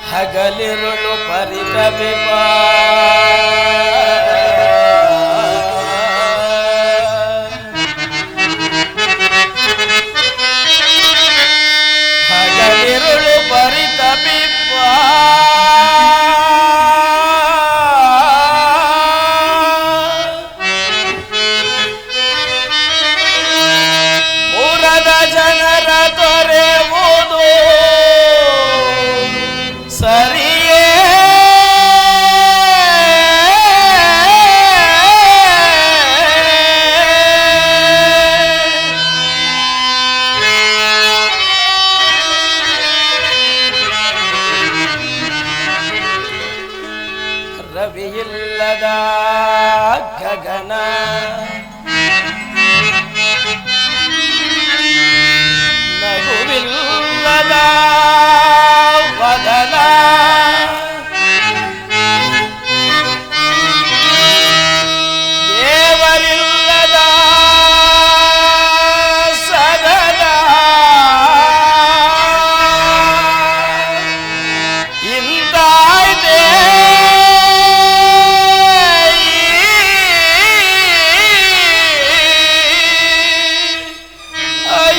ಹಗಲಿರುಳು ಪರಿತಪಿಪ ಹಗಲಿರುಳು ಪರಿತಪಿಪ ಪುರದ ಜನರ ತೊರೆವುದು ಸರಿಯೇ ರವಿಯಿಲ್ಲದ ಗಗನ ನಗುವಿಲ್ಲದ ವದನ ದೇವರಿಲ್ಲದ ಸದನ ಇಂದಾಯ್ತೆ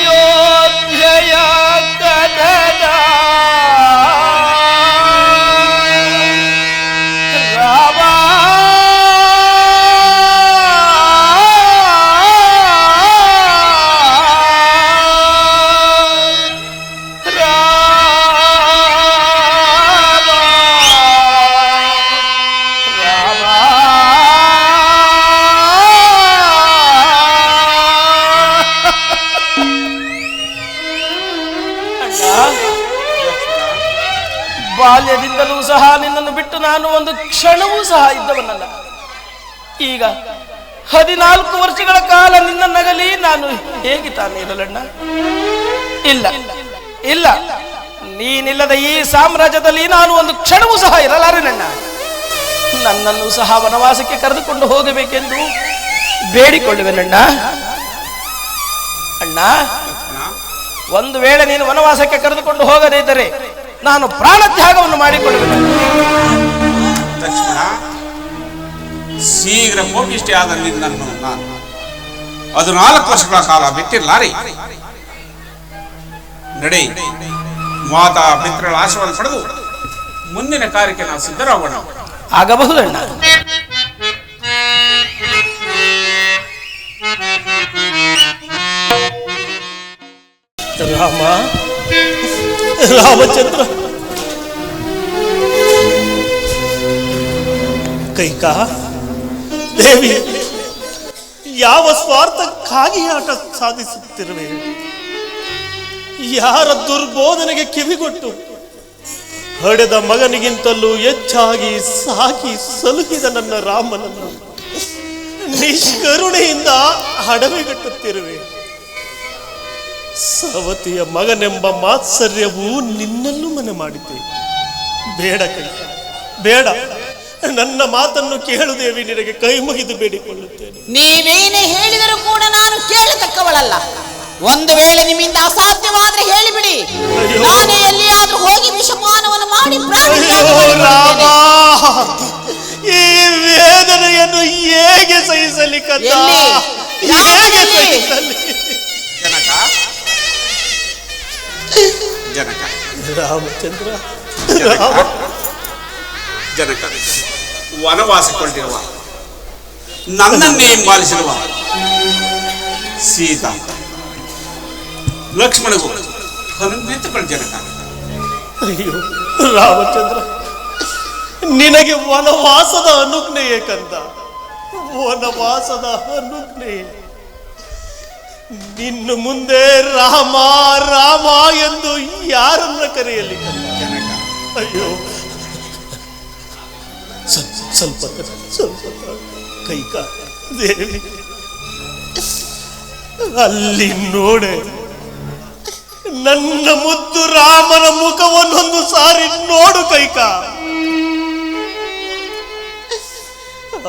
ಅಯೋಧ್ಯೆಯ ಕದನ ರಾಮ ಬಾಲ್ಯದಿಂದಲೂ ಸಹ ನಿನ್ನನ್ನು ಬಿಟ್ಟು ನಾನು ಒಂದು ಕ್ಷಣವೂ ಸಹ ಇದ್ದವನಲ್ಲ. ಈಗ 14 ವರ್ಷಗಳ ಕಾಲ ನಿನ್ನ ನಗಲಿ ನಾನು ಹೇಗೆ ತಾನೇ ಇರಲಣ್ಣ? ಇಲ್ಲ ಇಲ್ಲ, ನೀನಿಲ್ಲದ ಈ ಸಾಮ್ರಾಜ್ಯದಲ್ಲಿ ನಾನು ಒಂದು ಕ್ಷಣವೂ ಸಹ ಇರಲಾರೆನಣ್ಣ. ನನ್ನನ್ನು ಸಹ ವನವಾಸಕ್ಕೆ ಕರೆದುಕೊಂಡು ಹೋಗಬೇಕೆಂದು ಬೇಡಿಕೊಳ್ಳುವೆನಣ್ಣ. ಅಣ್ಣ, ಒಂದು ವೇಳೆ ನೀನು ವನವಾಸಕ್ಕೆ ಕರೆದುಕೊಂಡು ಹೋಗದೇ ಇದ್ದರೆ ನಾನು ಪ್ರಾಣತ್ಯಾಗವನ್ನು ಮಾಡಿಕೊಳ್ಳುವೆನು. ಲಕ್ಷ್ಮಣ, ಶೀಘ್ರ ಕೋಪಿಷ್ಟಿಯಾದ ನಿನ್ನನ್ನು ನಾನು 14 ವರ್ಷಗಳ ಕಾಲ ಬಿಟ್ಟಿರಲಾರೆ. ನಡೆ, ಮಾತಾ ಪಿತೃಗಳ ಆಶೀರ್ವಾದ ಪಡೆದು ಮುಂದಿನ ಕಾರ್ಯಕ್ಕೆ ನಾವು ಸಿದ್ಧರಾಗೋಣ. ಆಗಬಹುದಣ್ಣ. ರಾಮ, ರಾಮಚಂದ್ರ, ಕೈಕಾ ದೇವಿ, ಯಾವ ಸ್ವಾರ್ಥಕ್ಕಾಗಿ ಆಟ ಸಾಧಿಸುತ್ತಿರುವೆ? ಯಾರ ದುರ್ಬೋಧನೆಗೆ ಕಿವಿಗೊಟ್ಟು ಹಡೆದ ಮಗನಿಗಿಂತಲೂ ಹೆಚ್ಚಾಗಿ ಸಾಕಿ ಸಲುಹಿದ ನನ್ನ ರಾಮನನ್ನು ನಿಷ್ಕರುಣೆಯಿಂದ ಅಡವೆಗಟ್ಟುತ್ತಿರುವೆ. ಸವತಿಯ ಮಗನೆಂಬ ಮಾತ್ಸರ್ಯವು ನಿನ್ನಲ್ಲೂ ಮನೆ ಮಾಡಿದ್ದೆ. ಬೇಡ ಕೈಕ, ಬೇಡ. ನನ್ನ ಮಾತನ್ನು ಕೇಳು ದೇವಿ, ನಿನಗೆ ಕೈ ಮುಗಿದು ಬೇಡಿಕೊಳ್ಳುತ್ತೇನೆ. ನೀವೇನೇ ಹೇಳಿದರೂ ಕೂಡ ನಾನು ಕೇಳತಕ್ಕವಳಲ್ಲ. ಒಂದು ವೇಳೆ ನಿಮ್ಮಿಂದ ಅಸಾಧ್ಯವಾದ್ರೆ ಹೇಳಿಬಿಡಿ, ನಾನೇ ಎಲ್ಲಿಯಾದ್ರೂ ಹೋಗಿ ವಿಷಪಾನವನ್ನು ಮಾಡಿ ಈ ವೇದನೆಯನ್ನು ಹೇಗೆ ಸಹಿಸಲಿ ಕತ್ತ? ಹೇಗೆ ಸಹಿಸಲಿ? ಜನಕ, ರಾಮಚಂದ್ರ, ಜನಕ, ವನವಾಸಕ್ಕೊಂಡಿರುವ ನನ್ನನ್ನೇ ಹಿಂಬಾಲಿಸಿರುವ ಸೀತಾ ಲಕ್ಷ್ಮಣಗೂ ಹನುಮಂತಗಳ ಜನಕ. ಅಯ್ಯೋ ರಾಮಚಂದ್ರ, ನಿನಗೆ ವನವಾಸದ ಅನುಜ್ಞೆಯೇ ಕಂದ, ವನವಾಸದ ಅನುಜ್ಞೆ. ನಿನ್ನ ಮುಂದೆ ರಾಮ ರಾಮ ಎಂದು ಯಾರನ್ನ ಕರೆಯಲಿ ಕಂದ? ಅಯ್ಯೋ, ಸ್ವಲ್ಪ ಕೈಕ ದೇವಿ, ಅಲ್ಲಿ ನೋಡೆ ನನ್ನ ಮುದ್ದು ರಾಮನ ಮುಖವನ್ನೊಂದು ಸಾರಿ ನೋಡು ಕೈಕ.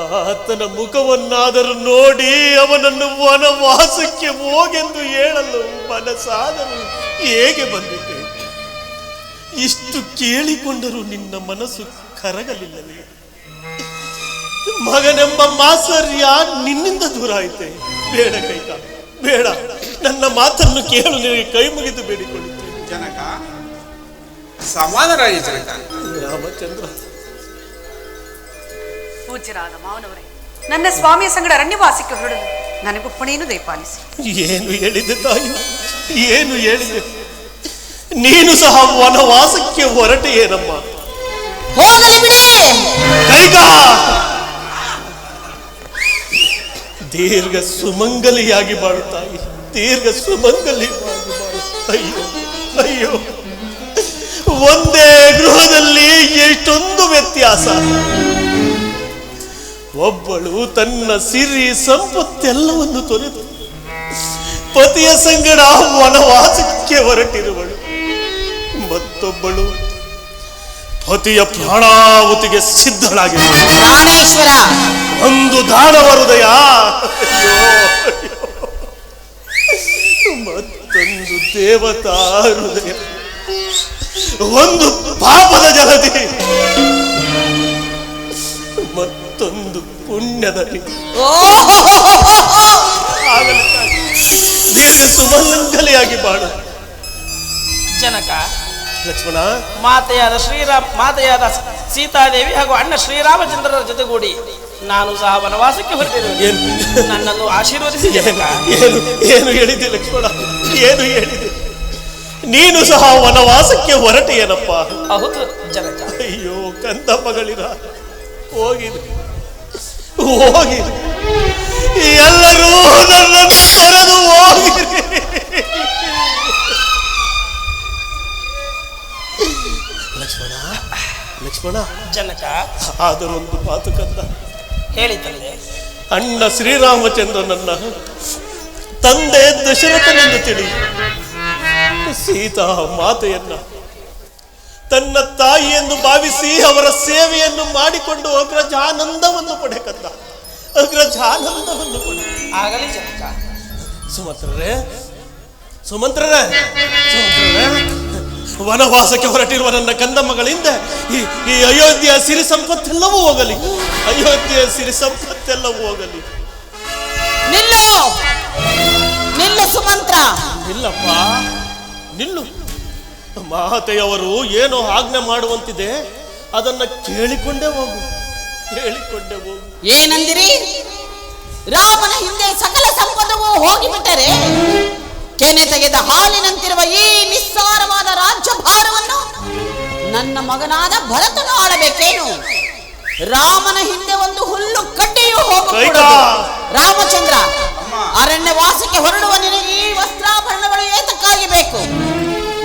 ಆತನ ಮುಖವನ್ನಾದರೂ ನೋಡಿ ಅವನನ್ನು ವನವಾಸಕ್ಕೆ ಹೋಗೆಂದು ಹೇಳಲು ಮನಸ್ಸಾದರೂ ಹೇಗೆ ಬಂದಿದೆ? ಇಷ್ಟು ಕೇಳಿಕೊಂಡರೂ ನಿನ್ನ ಮನಸ್ಸು ಕರಗಲಿಲ್ಲವೇ? ಮಗನೆಂಬ ಮಾತ್ಸರ್ಯ ನಿನ್ನಿಂದ ದೂರ ಆಯ್ತೆ. ಬೇಡ ಕೈಕ, ಬೇಡ. ನನ್ನ ಮಾತನ್ನು ಕೇಳು, ನಿನಗೆ ಕೈ ಮುಗಿದು ಬೇಡಿಕೊಳ್ಳುತ್ತೇನೆ. ಜನಕ, ಸಮಾಧಾನ ಜನಕ. ರಾಮಚಂದ್ರ, ಪೂಜ್ಯರಾದ ಮಾವನವರೇ, ನನ್ನ ಸ್ವಾಮಿಯ ಸಂಗಡ ಅರಣ್ಯವಾಸಕ್ಕೆ ಹೊರಡಲು ನನಗೊಪ್ಪಣೆಯನ್ನು ದಯಪಾಲಿಸಿ. ಏನು ಹೇಳಿದೆ ತಾಯಿ, ಏನು ಹೇಳಿದೆ? ನೀನು ಸಹ ವನವಾಸಕ್ಕೆ ಹೊರಟೆಯೇನಮ್ಮ? ಹೋಗಲಿ ಬಿಡಿ ಕೈಕ. ದೀರ್ಘ ಸುಮಂಗಲಿಯಾಗಿ ಬಾಳು ತಾಯಿ, ದೀರ್ಘ ಸುಮಂಗಲಿಯಾಗಿ ಬಾಳು. ಅಯ್ಯೋ ಅಯ್ಯೋ, ಒಂದೇ ಗೃಹದಲ್ಲಿ ಎಷ್ಟೊಂದು ವ್ಯತ್ಯಾಸ. ಒಬ್ಬಳು ತನ್ನ ಸಿರಿ ಸಂಪತ್ತೆಲ್ಲವನ್ನು ತೊರೆದು ಪತಿಯ ಸಂಗಡ ವನವಾಸಕ್ಕೆ ಹೊರಟಿರುವಳು, ಮತ್ತೊಬ್ಬಳು ಪತಿಯ ಪ್ರಾಣಾಹುತಿಗೆ ಸಿದ್ಧಳಾಗಿರುವಳು. ಪ್ರಾಣೇಶ್ವರ, ಒಂದು ದಾನವ ಹೃದಯ, ಮತ್ತೊಂದು ದೇವತಾ ಹೃದಯ, ಒಂದು ಪಾಪದ ಜಲದಿ, ಮತ್ತೊಂದು ಪುಣ್ಯದ ದೀರ್ಘ ಸುಮಂಗಲಿಯಾಗಿ ಬಾಳು. ಜನಕ, ಲಕ್ಷ್ಮಣ, ಮಾತೆಯಾದ ಸೀತಾದೇವಿ ಹಾಗೂ ಅಣ್ಣ ಶ್ರೀರಾಮಚಂದ್ರರ ಜೊತೆಗೂಡಿ ನಾನು ಸಹ ವನವಾಸಕ್ಕೆ ಹೊರಟಿರುವೆ. ನನ್ನನ್ನು ಆಶೀರ್ವದಿಸಿ ಜನಕ. ಏನು ಹೇಳಿದೆ ಲಕ್ಷ್ಮಣ, ಏನು ಹೇಳಿದೆ? ನೀನು ಸಹ ವನವಾಸಕ್ಕೆ ಹೊರಟೆಯೇನಪ್ಪ? ಹೌದು ಜನಕ. ಅಯ್ಯೋ ಕಂದ ಮಗಳಿರ, ಹೋಗಿರಿ ಹೋಗಿರಿ, ಎಲ್ಲರೂ ನನ್ನನ್ನು ತೊರೆದು ಹೋಗಿರಿ. ಲಕ್ಷ್ಮಣ, ಲಕ್ಷ್ಮಣ, ಜನಕ, ಆದರೊಂದು ಮಾತು ಕಂದ. ಹೇಳಿ ತಂದೆ. ಅಣ್ಣ ಶ್ರೀರಾಮಚಂದ್ರನನ್ನ ತಂದೆ ದಶರಥನೆಂದು ತಿಳಿ, ಸೀತಾ ಮಾತೆಯನ್ನ ತನ್ನ ತಾಯಿಯನ್ನು ಭಾವಿಸಿ ಅವರ ಸೇವೆಯನ್ನು ಮಾಡಿಕೊಂಡು ಅಗ್ರಜಾನಂದವನ್ನು ಪಡೆಕಂದ, ಅಗ್ರಜಾನಂದವನ್ನು ಪಡೆ. ಆಗಲಿ ಜನಕ. ಸುಮಂತ್ರರೇ, ಸುಮಂತ್ರರೇ, ಸುಮಂತ್ರರೇ, ವನವಾಸಕ್ಕೆ ಹೊರಟಿರುವ ನನ್ನ ಕಂದ ಮಗಳಿಂದ ಈ ಅಯೋಧ್ಯೆಯ ಸಿರಿ ಸಂಪತ್ತೆಲ್ಲವೂ ಹೋಗಲಿ, ಅಯೋಧ್ಯೆಯ ಸಿರಿ ಸಂಪತ್ತೆಲ್ಲವೂ ಹೋಗಲಿ. ನಿಲ್ಲು ನಿಲ್ಲು ಸುಮಂತ್ರ. ಇಲ್ಲಪ್ಪ, ನಿಲ್ಲು. ಮಾತೆಯವರು ಏನೋ ಆಜ್ಞೆ ಮಾಡುವಂತಿದೆ, ಅದನ್ನ ಕೇಳಿಕೊಂಡೇ ಹೋಗು, ಕೇಳಿಕೊಂಡೇ ಹೋಗು. ಏನಂದಿರಿ? ರಾಮನ ಹಿಂದೆ ಸಕಲ ಸಂಪದವು ಹೋಗಿಬಿಟ್ಟರೆ ಕೆನೆ ತೆಗೆದ ಹಾಲಿನಂತಿರುವ ಈ ನಿಸ್ಸಾರವಾದ ರಾಜ್ಯಭಾರವನ್ನು ನನ್ನ ಮಗನಾದ ಭರತನು ಆಳಬೇಕೇನು? ರಾಮನ ಹಿಂದೆ ಒಂದು ಹುಲ್ಲು ಕಡ್ಡಿಯೂ ಹೋಗಕೂಡದು. ರಾಮಚಂದ್ರ, ಅರಣ್ಯವಾಸಕ್ಕೆ ಹೊರಡುವ ನಿನಗೆ ಈ ವಸ್ತ್ರಾಭರಣಗಳು ಏತಕ್ಕಾಗಿ ಬೇಕು?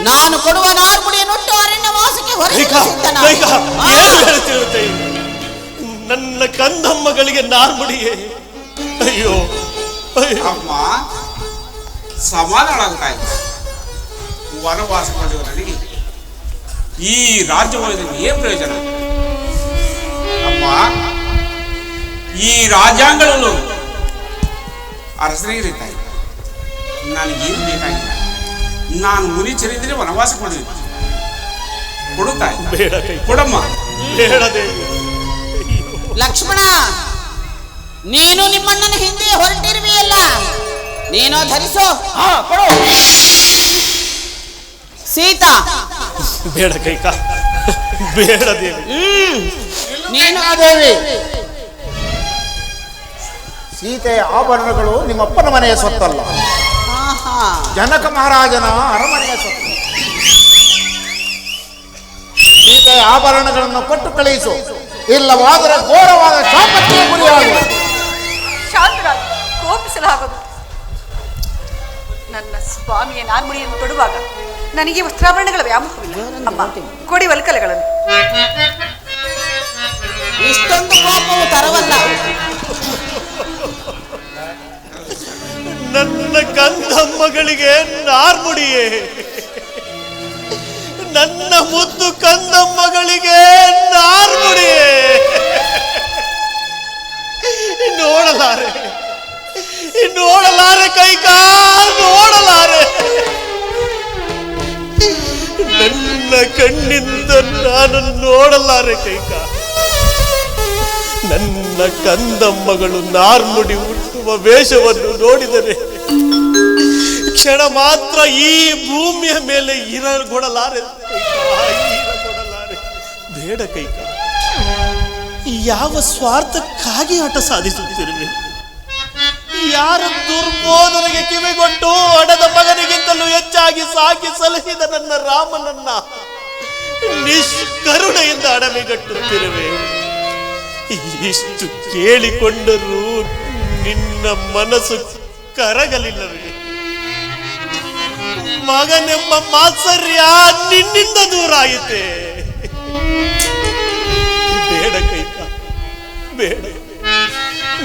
ನಾನು ಕೊಡುವ ನಾರ್ಮುಡಿಯನ್ನುಟ್ಟು ಅರಣ್ಯವಾಸಕ್ಕೆ ನನ್ನ ಕಂದಮ್ಮಗಳಿಗೆ ನಾರ್ಮುಡಿಯೇ? ಅಯ್ಯೋ ಅಮ್ಮ, ಸಮಾಧಾನ ಆಗ್ತಾ ಇದೆ. ವನವಾಸ ಮಾಡಿದ ನನಗೆ ಈ ರಾಜ್ಯದಲ್ಲಿ ಏನ್ ಪ್ರಯೋಜನ? ಅಮ್ಮ, ಈ ರಾಜ್ಯಾಂಗಗಳು ಅರಸರಿಗೆ ಬೇಕಾಗಿಲ್ಲ, ನನಗೇನು ಬೇಕಾಗಿಲ್ಲ. ನಾನು ಮುನಿಚರಿದ್ರೆ ವನವಾಸ ಕೊಡಬೇಕು. ಕೊಡುತ್ತಾ ಕೊಡಮ್ಮ. ಲಕ್ಷ್ಮಣ, ನೀನು ನಿಮ್ಮಣ್ಣನ ಹಿಂದೆ ಹೊರಟಿರುವೆಯಲ್ಲ, ನೀನು ಧರಿಸೋ. ಸೀತಾ, ಬೇಡ ಕೈಕ, ಬೇಡ ದೇವಿ. ನೀನು ದೇವಿ, ಸೀತೆಯ ಆಭರಣಗಳು ನಿಮ್ಮಪ್ಪನ ಮನೆಯ ಸೊತ್ತಲ್ಲ, ಜನಕ ಮಹಾರಾಜನ ಅರಮನೆಯ ಸೊತ್ತು. ಸೀತೆಯ ಆಭರಣಗಳನ್ನು ಕೊಟ್ಟು ಕಳುಹಿಸು, ಇಲ್ಲವಾದರೆ ಘೋರವಾದ ಶಾಪಕ್ಕೆ ಗುರಿಯಾಗುವ. ಶಾಂತರಾಗ, ಕೋಪಿಸಲಾಗದು. ನನ್ನ ಸ್ವಾಮಿಯ ನಾರ್ಮುಡಿಯನ್ನು ತೊಡುವಾಗ ನನಗೆ ವಸ್ತ್ರಾಭರಣಗಳ ವ್ಯಾಮೋಹವಿಲ್ಲ. ಅಮ್ಮ, ಕೊಡಿ ವಲ್ಕಲಗಳನ್ನು. ಇಷ್ಟೊಂದು ಕೋಪವು ತರವಲ್ಲ. ನನ್ನ ಕಂದಮ್ಮಗಳಿಗೆ ನಾರ್ಮುಡಿಯೇ? ನನ್ನ ಮುದ್ದು ಕಂದಮ್ಮಗಳಿಗೆ ನಾರ್ಮುಡಿಯೇ? ನೋಡಲಾರೆ, ನೋಡಲಾರೆ ಕೈಕಾ, ನೋಡಲಾರೆ. ನನ್ನ ಕಣ್ಣಿಂದ ನಾನು ನೋಡಲಾರೆ ಕೈಕಾ. ನನ್ನ ಕಂದಮ್ಮಗಳು ನಾರ್ಮುಡಿ ಉಟ್ಟುವ ವೇಷವನ್ನು ನೋಡಿದರೆ ಕ್ಷಣ ಮಾತ್ರ ಈ ಭೂಮಿಯ ಮೇಲೆ ಇರಗೊಡಲಾರೆ. ಬೇಡ ಕೈಕ, ಯಾವ ಸ್ವಾರ್ಥಕ್ಕಾಗಿ ಹಠ ಸಾಧಿಸುತ್ತಿರುವೆ? ಯಾರ ದುರ್ಬೋಧನೆಗೆ ಕಿವಿಗೊಟ್ಟು ಹಣದ ಮಗನಿಗಿಂತಲೂ ಹೆಚ್ಚಾಗಿ ಸಾಕಿ ಸಲಹಿದ ನನ್ನ ರಾಮನನ್ನ ನಿಷ್ಕರುಣೆಯಿಂದ ಅಡಮೆಗಟ್ಟುತ್ತಿರುವೆ. ಇಷ್ಟು ಕೇಳಿಕೊಂಡರೂ ನಿನ್ನ ಮನಸ್ಸು ಕರಗಲಿಲ್ಲವೇ? ಮಗನೆಂಬ ಮಾತ್ಸರ್ಯ ನಿನ್ನಿಂದ ದೂರ ಆಯಿತೆ. ಬೇಡ ಕೈಕ, ಬೇಡ.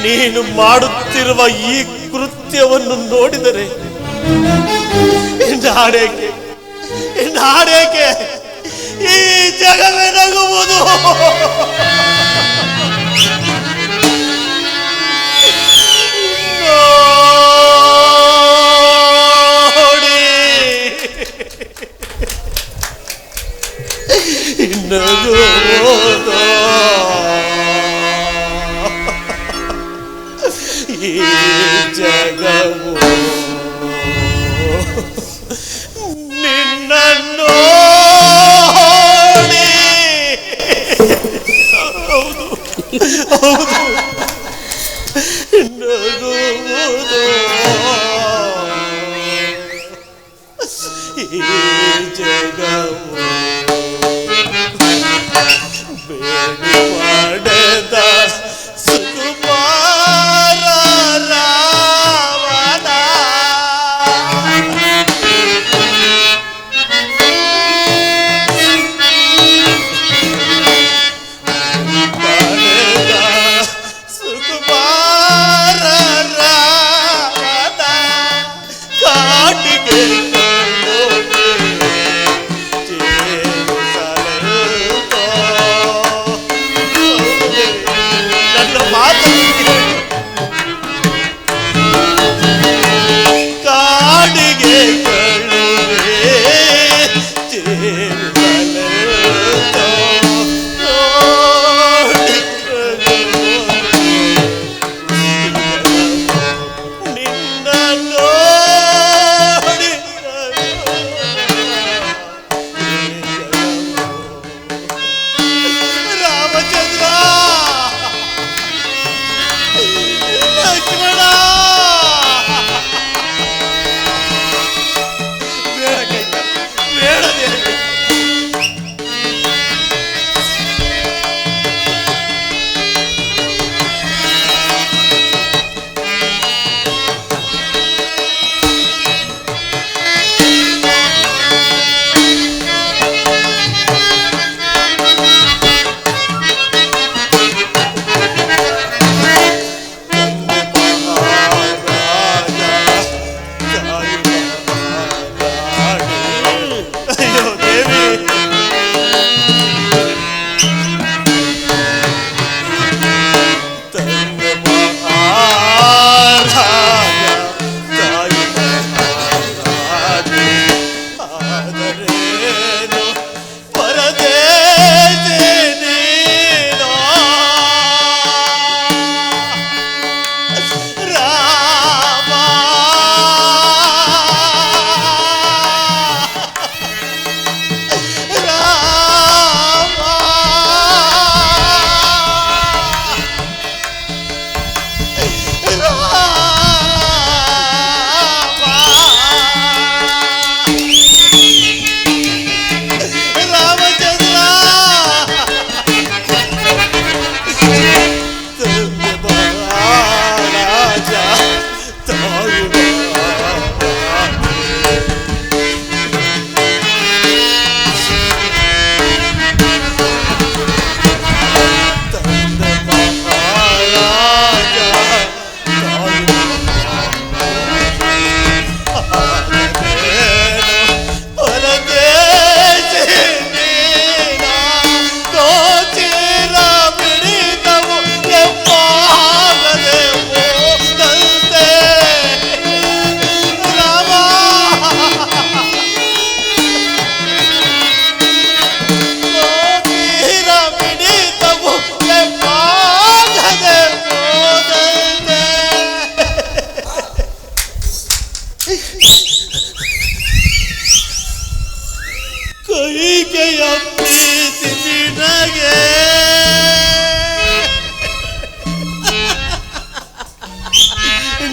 ನೀನು ಮಾಡುತ್ತಿರುವ ಈ ಕೃತ್ಯವನ್ನು ನೋಡಿದರೆ ನಾಡೇಕೆ, ನಾಡೇಕೆ ಈ ಜಗವೇ ನಗುವುದು. ನಗುವುದು ಈ ಜಗವು ನಿನ್ನ ನೋಡಿ. ಹೌದು ಹೌದು, ನಗುವುದು ಈ ಜಗವು ಬೇಡಿ ಪಡೆದ ಸುಕುಮಾರ ರಾವಣ. ಪಡೆದ ಸುಕುಮಾರ ರಾವಣ ಕಾಟಿಗೆ ಕೈಕೆಯ ಪ್ರೀತಿ ನಿನಗೆ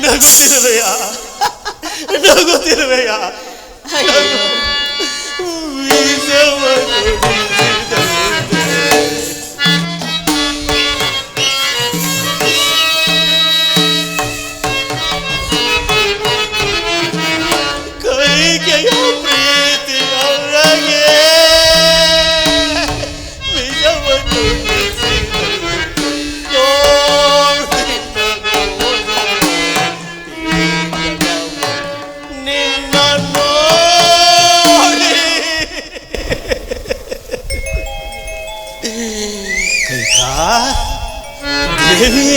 ನಗುತ್ತಿರುವೆಯಾ ನಗುತ್ತಿರುವೆಯಾ ಕೈಕೆಯ ಪ್ರೀತಿ ಅವರಿಗೆ ವಿಷವನ್ನು ನಿನ್ನ ನೋಡಿ ಕೈಕಾ ದೇವಿ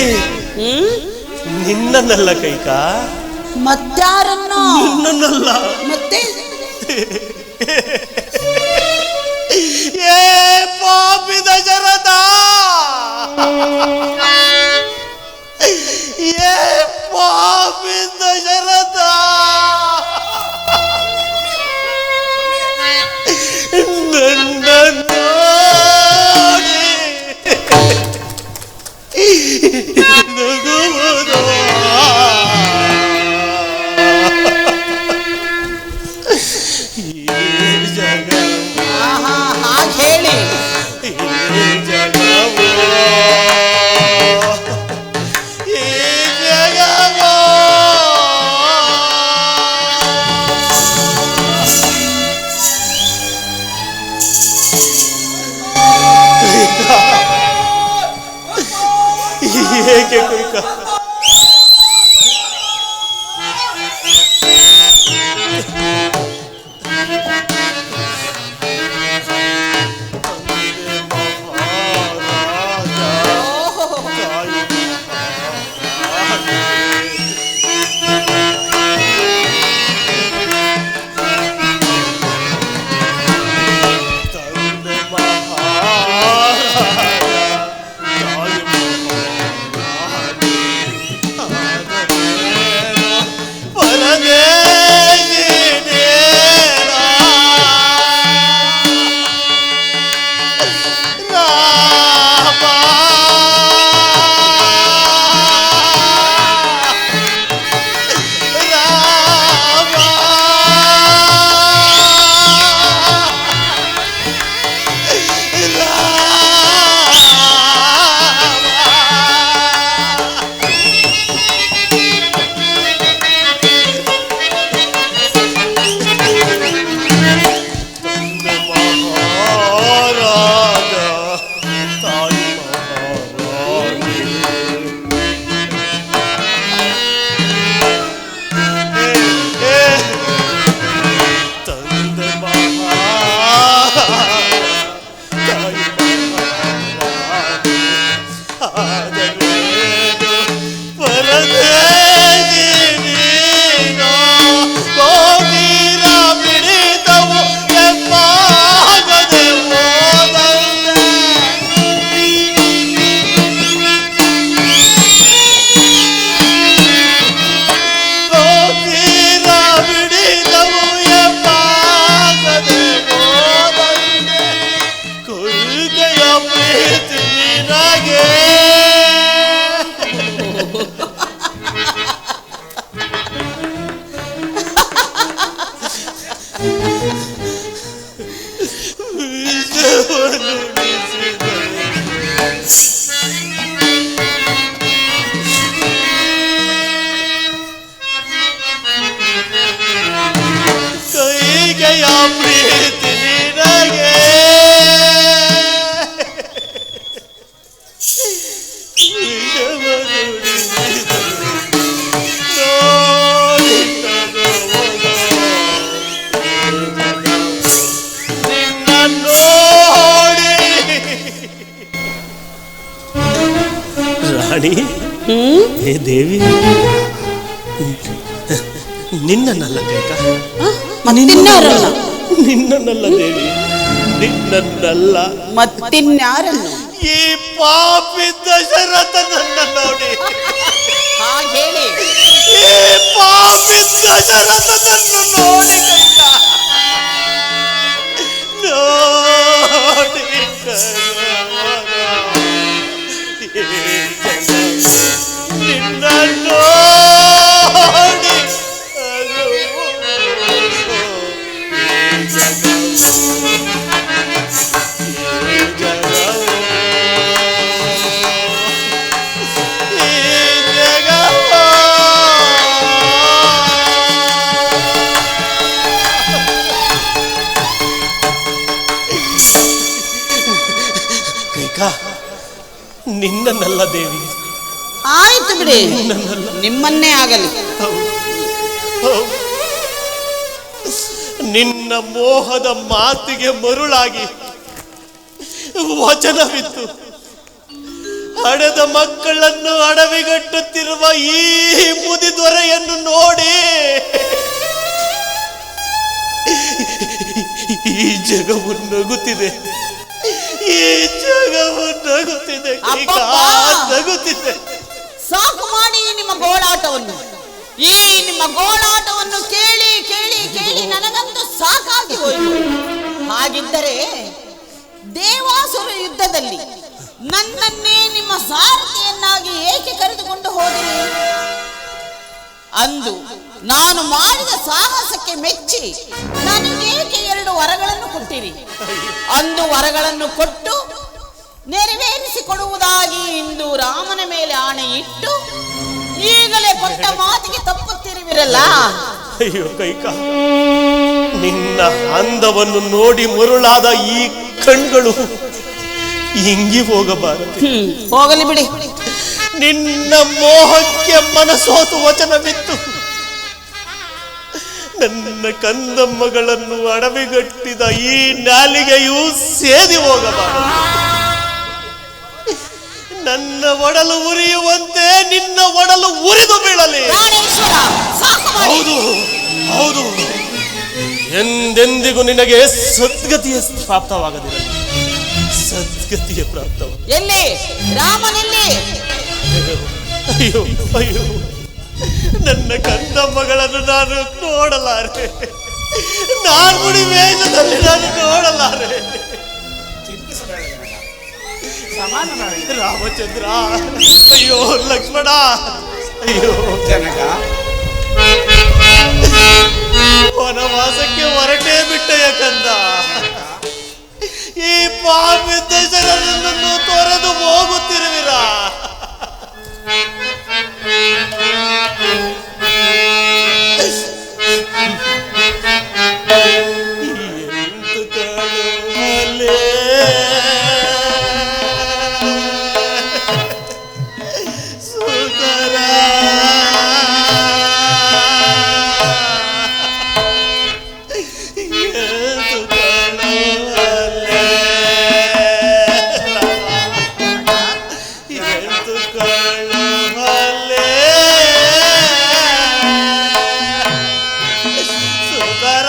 ನಿನ್ನನ್ನಲ್ಲ ಕೈಕಾ ಮತ್ತಾರನ್ನು ನನ್ನಲ್ಲ ಮತ್ತೆ ಏ ಪಾಪಿ ದಶರಥ ಏ ಪಾಪಿ ದಶರಥ ನನ್ನ ನೋಡಿ ನಗುವುದು ಹಾಗೆ ಹೇಳಿ ಹೇಗೆ ಕೈಕ ರಾಣಿ ಹೇ ದೇವಿ ನಿನ್ನನ್ನಲ್ಲ ಕೈಕ ನಿನ್ನನ್ನಲ್ಲ ದೇವಿ ನಿನ್ನನ್ನಲ್ಲ ಮತ್ತಿನ್ಯಾರನ್ನು ಈ ಪಾಪಿ ದಶರಥನನ್ನ ನೋಡಿ ಹಾಗೆ ಹೇಳಿ ಈ ಪಾಪಿ ದಶರಥನನ್ನು ನೋಡಿ ಕೈಕ ನೋಡಿ ನಿನ್ನ ನೋಡಿ ನಿನ್ನನ್ನಲ್ಲ ದೇವಿ. ಆಯ್ತು ಬಿಡಿ, ನಿಮ್ಮನ್ನೇ ಆಗಲಿ. ನಿನ್ನ ಮೋಹದ ಮಾತಿಗೆ ಮರುಳಾಗಿ ವಚನವಿತ್ತು ಹಡೆದ ಮಕ್ಕಳನ್ನು ಅಡವಿಗಟ್ಟುತ್ತಿರುವ ಈ ಮುದಿ ದೊರೆಯನ್ನು ನೋಡಿ ಈ ಜಗವು ನಗುತ್ತಿದೆ. ಈ ಜಗವು ನಗುತ್ತಿದೆ, ನಗುತ್ತಿದೆ. ಸಾಕು ಮಾಡಿ ನಿಮ್ಮ ಗೋಳಾಟವನ್ನು. ಈ ನಿಮ್ಮ ಗೋಳಾಟವನ್ನು ಕೇಳಿ ಕೇಳಿ ಕೇಳಿ ನನಗಂತೂ ಸಾಕಾಗಿ ಹೋಯಿತು. ಹಾಗಿದ್ದರೆ ದೇವಾಸುರ ಯುದ್ಧದಲ್ಲಿ ನನ್ನನ್ನೇ ನಿಮ್ಮ ಸಾರಥಿಯನ್ನಾಗಿ ಏಕೆ ಕರೆದುಕೊಂಡು ಹೋದಿರಿ? ಅಂದು ನಾನು ಮಾಡಿದ ಸಾಹಸಕ್ಕೆ ಮೆಚ್ಚಿ ನನಗೇಕೆ 2 ವರಗಳನ್ನು ಕೊಟ್ಟಿರಿ? ಅಂದು ವರಗಳನ್ನು ಕೊಟ್ಟು ನೆರವೇರಿಸಿಕೊಡುವುದಾಗಿ ಇಂದು ರಾಮನ ಮೇಲೆ ಆಣೆ ಇಟ್ಟು ಈಗಲೇ ಕೊಟ್ಟ ಮಾತಿಗೆ ತಪ್ಪುತ್ತಿರುವಿರಲ್ಲ. ಅಯ್ಯೋ ಕೈಕ, ನಿನ್ನ ಅಂದವನ್ನು ನೋಡಿ ಮರುಳಾದ ಈ ಕಣ್ಗಳು ಹಿಂಗಿ ಹೋಗಬಾರದು. ಹೋಗಲಿ ಬಿಡಿ. ನಿನ್ನ ಮೋಹಕ್ಕೆ ಮನಸೋತು ವಚನವಿತ್ತು ನನ್ನ ಕಂದಮ್ಮಗಳನ್ನು ಅಡವಿಗಟ್ಟಿದ ಈ ನಾಲಿಗೆಯೂ ಸೇದಿ ಹೋಗಬಾರದು. ನನ್ನ ಒಡಲು ಉರಿಯುವಂತೆ ನಿನ್ನ ಒಡಲು ಉರಿದು ಬೀಳಲಿ. ಹೌದು ಹೌದು, ಎಂದೆಂದಿಗೂ ನಿನಗೆ ಸದ್ಗತಿಯ ಪ್ರಾಪ್ತವಾಗದಿರಲಿ. ಸದ್ಗತಿಯ ಪ್ರಾಪ್ತವ ಎಲ್ಲಿ ರಾಮನೆಲ್ಲಿ? ಅಯ್ಯೋ ಅಯ್ಯೋ, ನನ್ನ ಕಂದಮ್ಮಗಳನ್ನು ನಾನು ನೋಡಲಾರೆ. ನಾಲ್ಗುಡಿ ವೇಷದಲ್ಲಿ ನಾನು ನೋಡಲಾರೆ. ರಾಮಚಂದ್ರ, ಅಯ್ಯೋ ಲಕ್ಷ್ಮಣ, ಅಯ್ಯೋ ಜನಕ, ವನವಾಸಕ್ಕೆ ಹೊರಟೇ ಬಿಟ್ಟೆಯ ಕಂದ. ಈ ಪಾಪಿ ದಶರಥನನ್ನು ತೊರೆದು ಹೋಗುತ್ತಿರುವಿರಾ? ಎಂತು ಕಾಣುವಲೆ ಸುಂದರ, ಎಂತು ಕಾಣುವಲೆ, ಎಂತು ಕಾಣುವಲೆ ಸುಂದರ.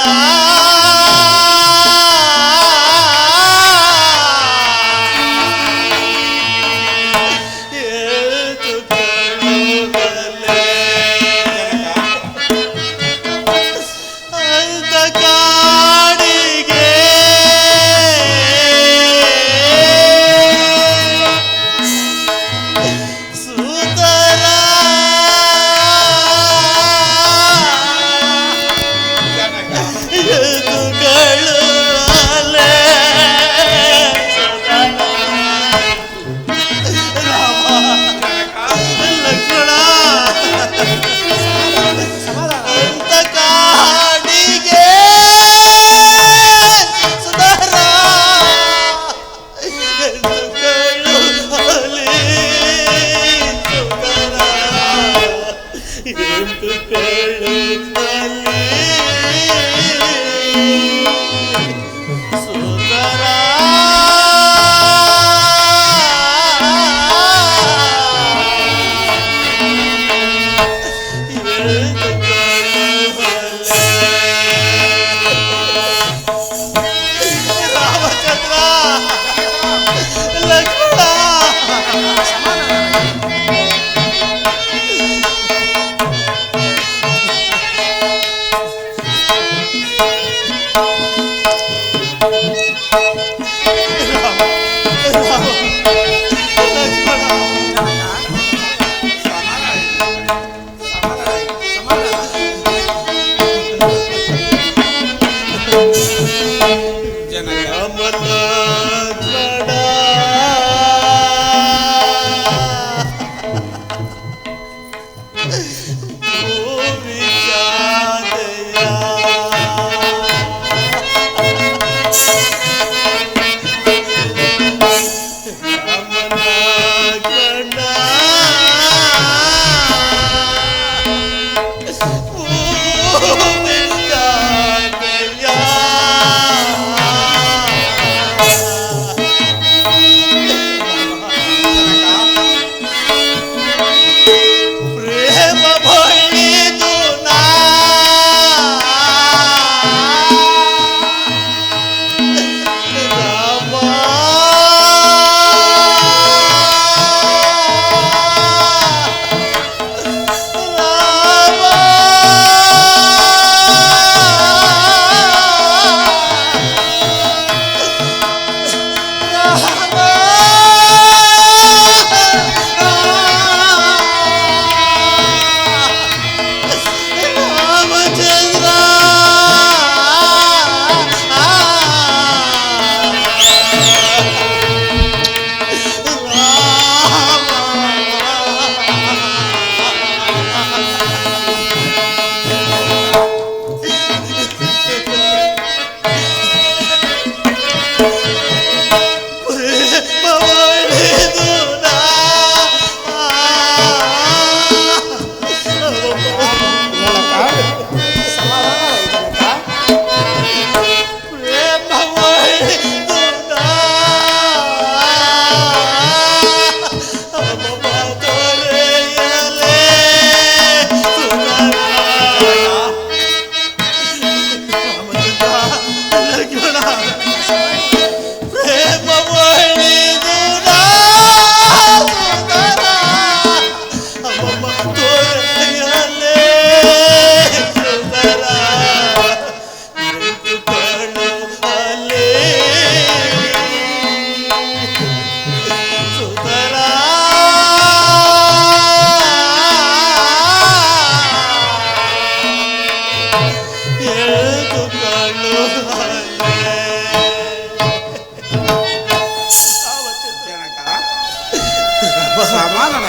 ಸಮಾಧಾನ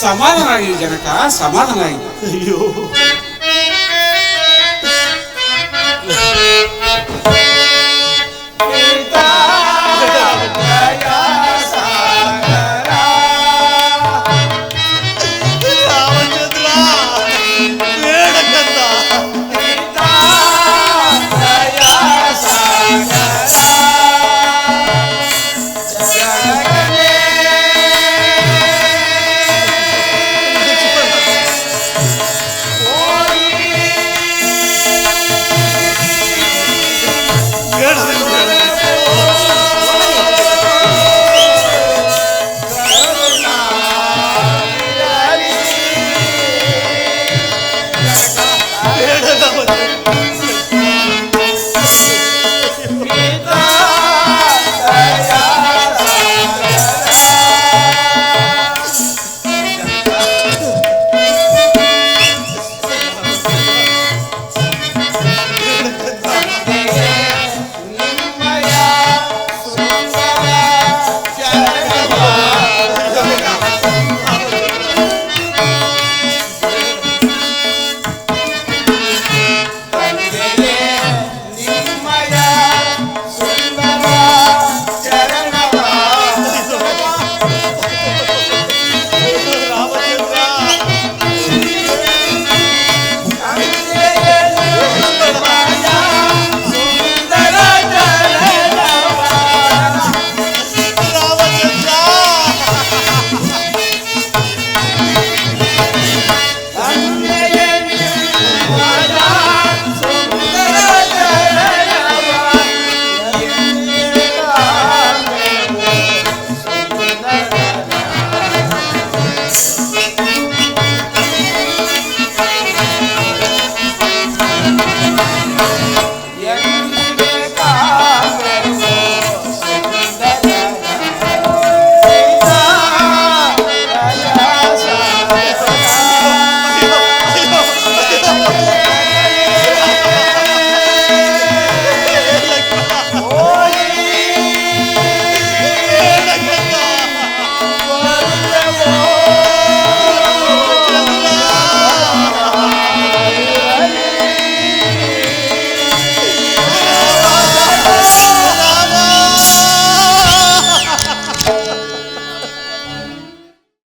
ಸಮಾಧಾನ ಜನಕ ಸಮಾಧಾನ. ಅಯ್ಯೋ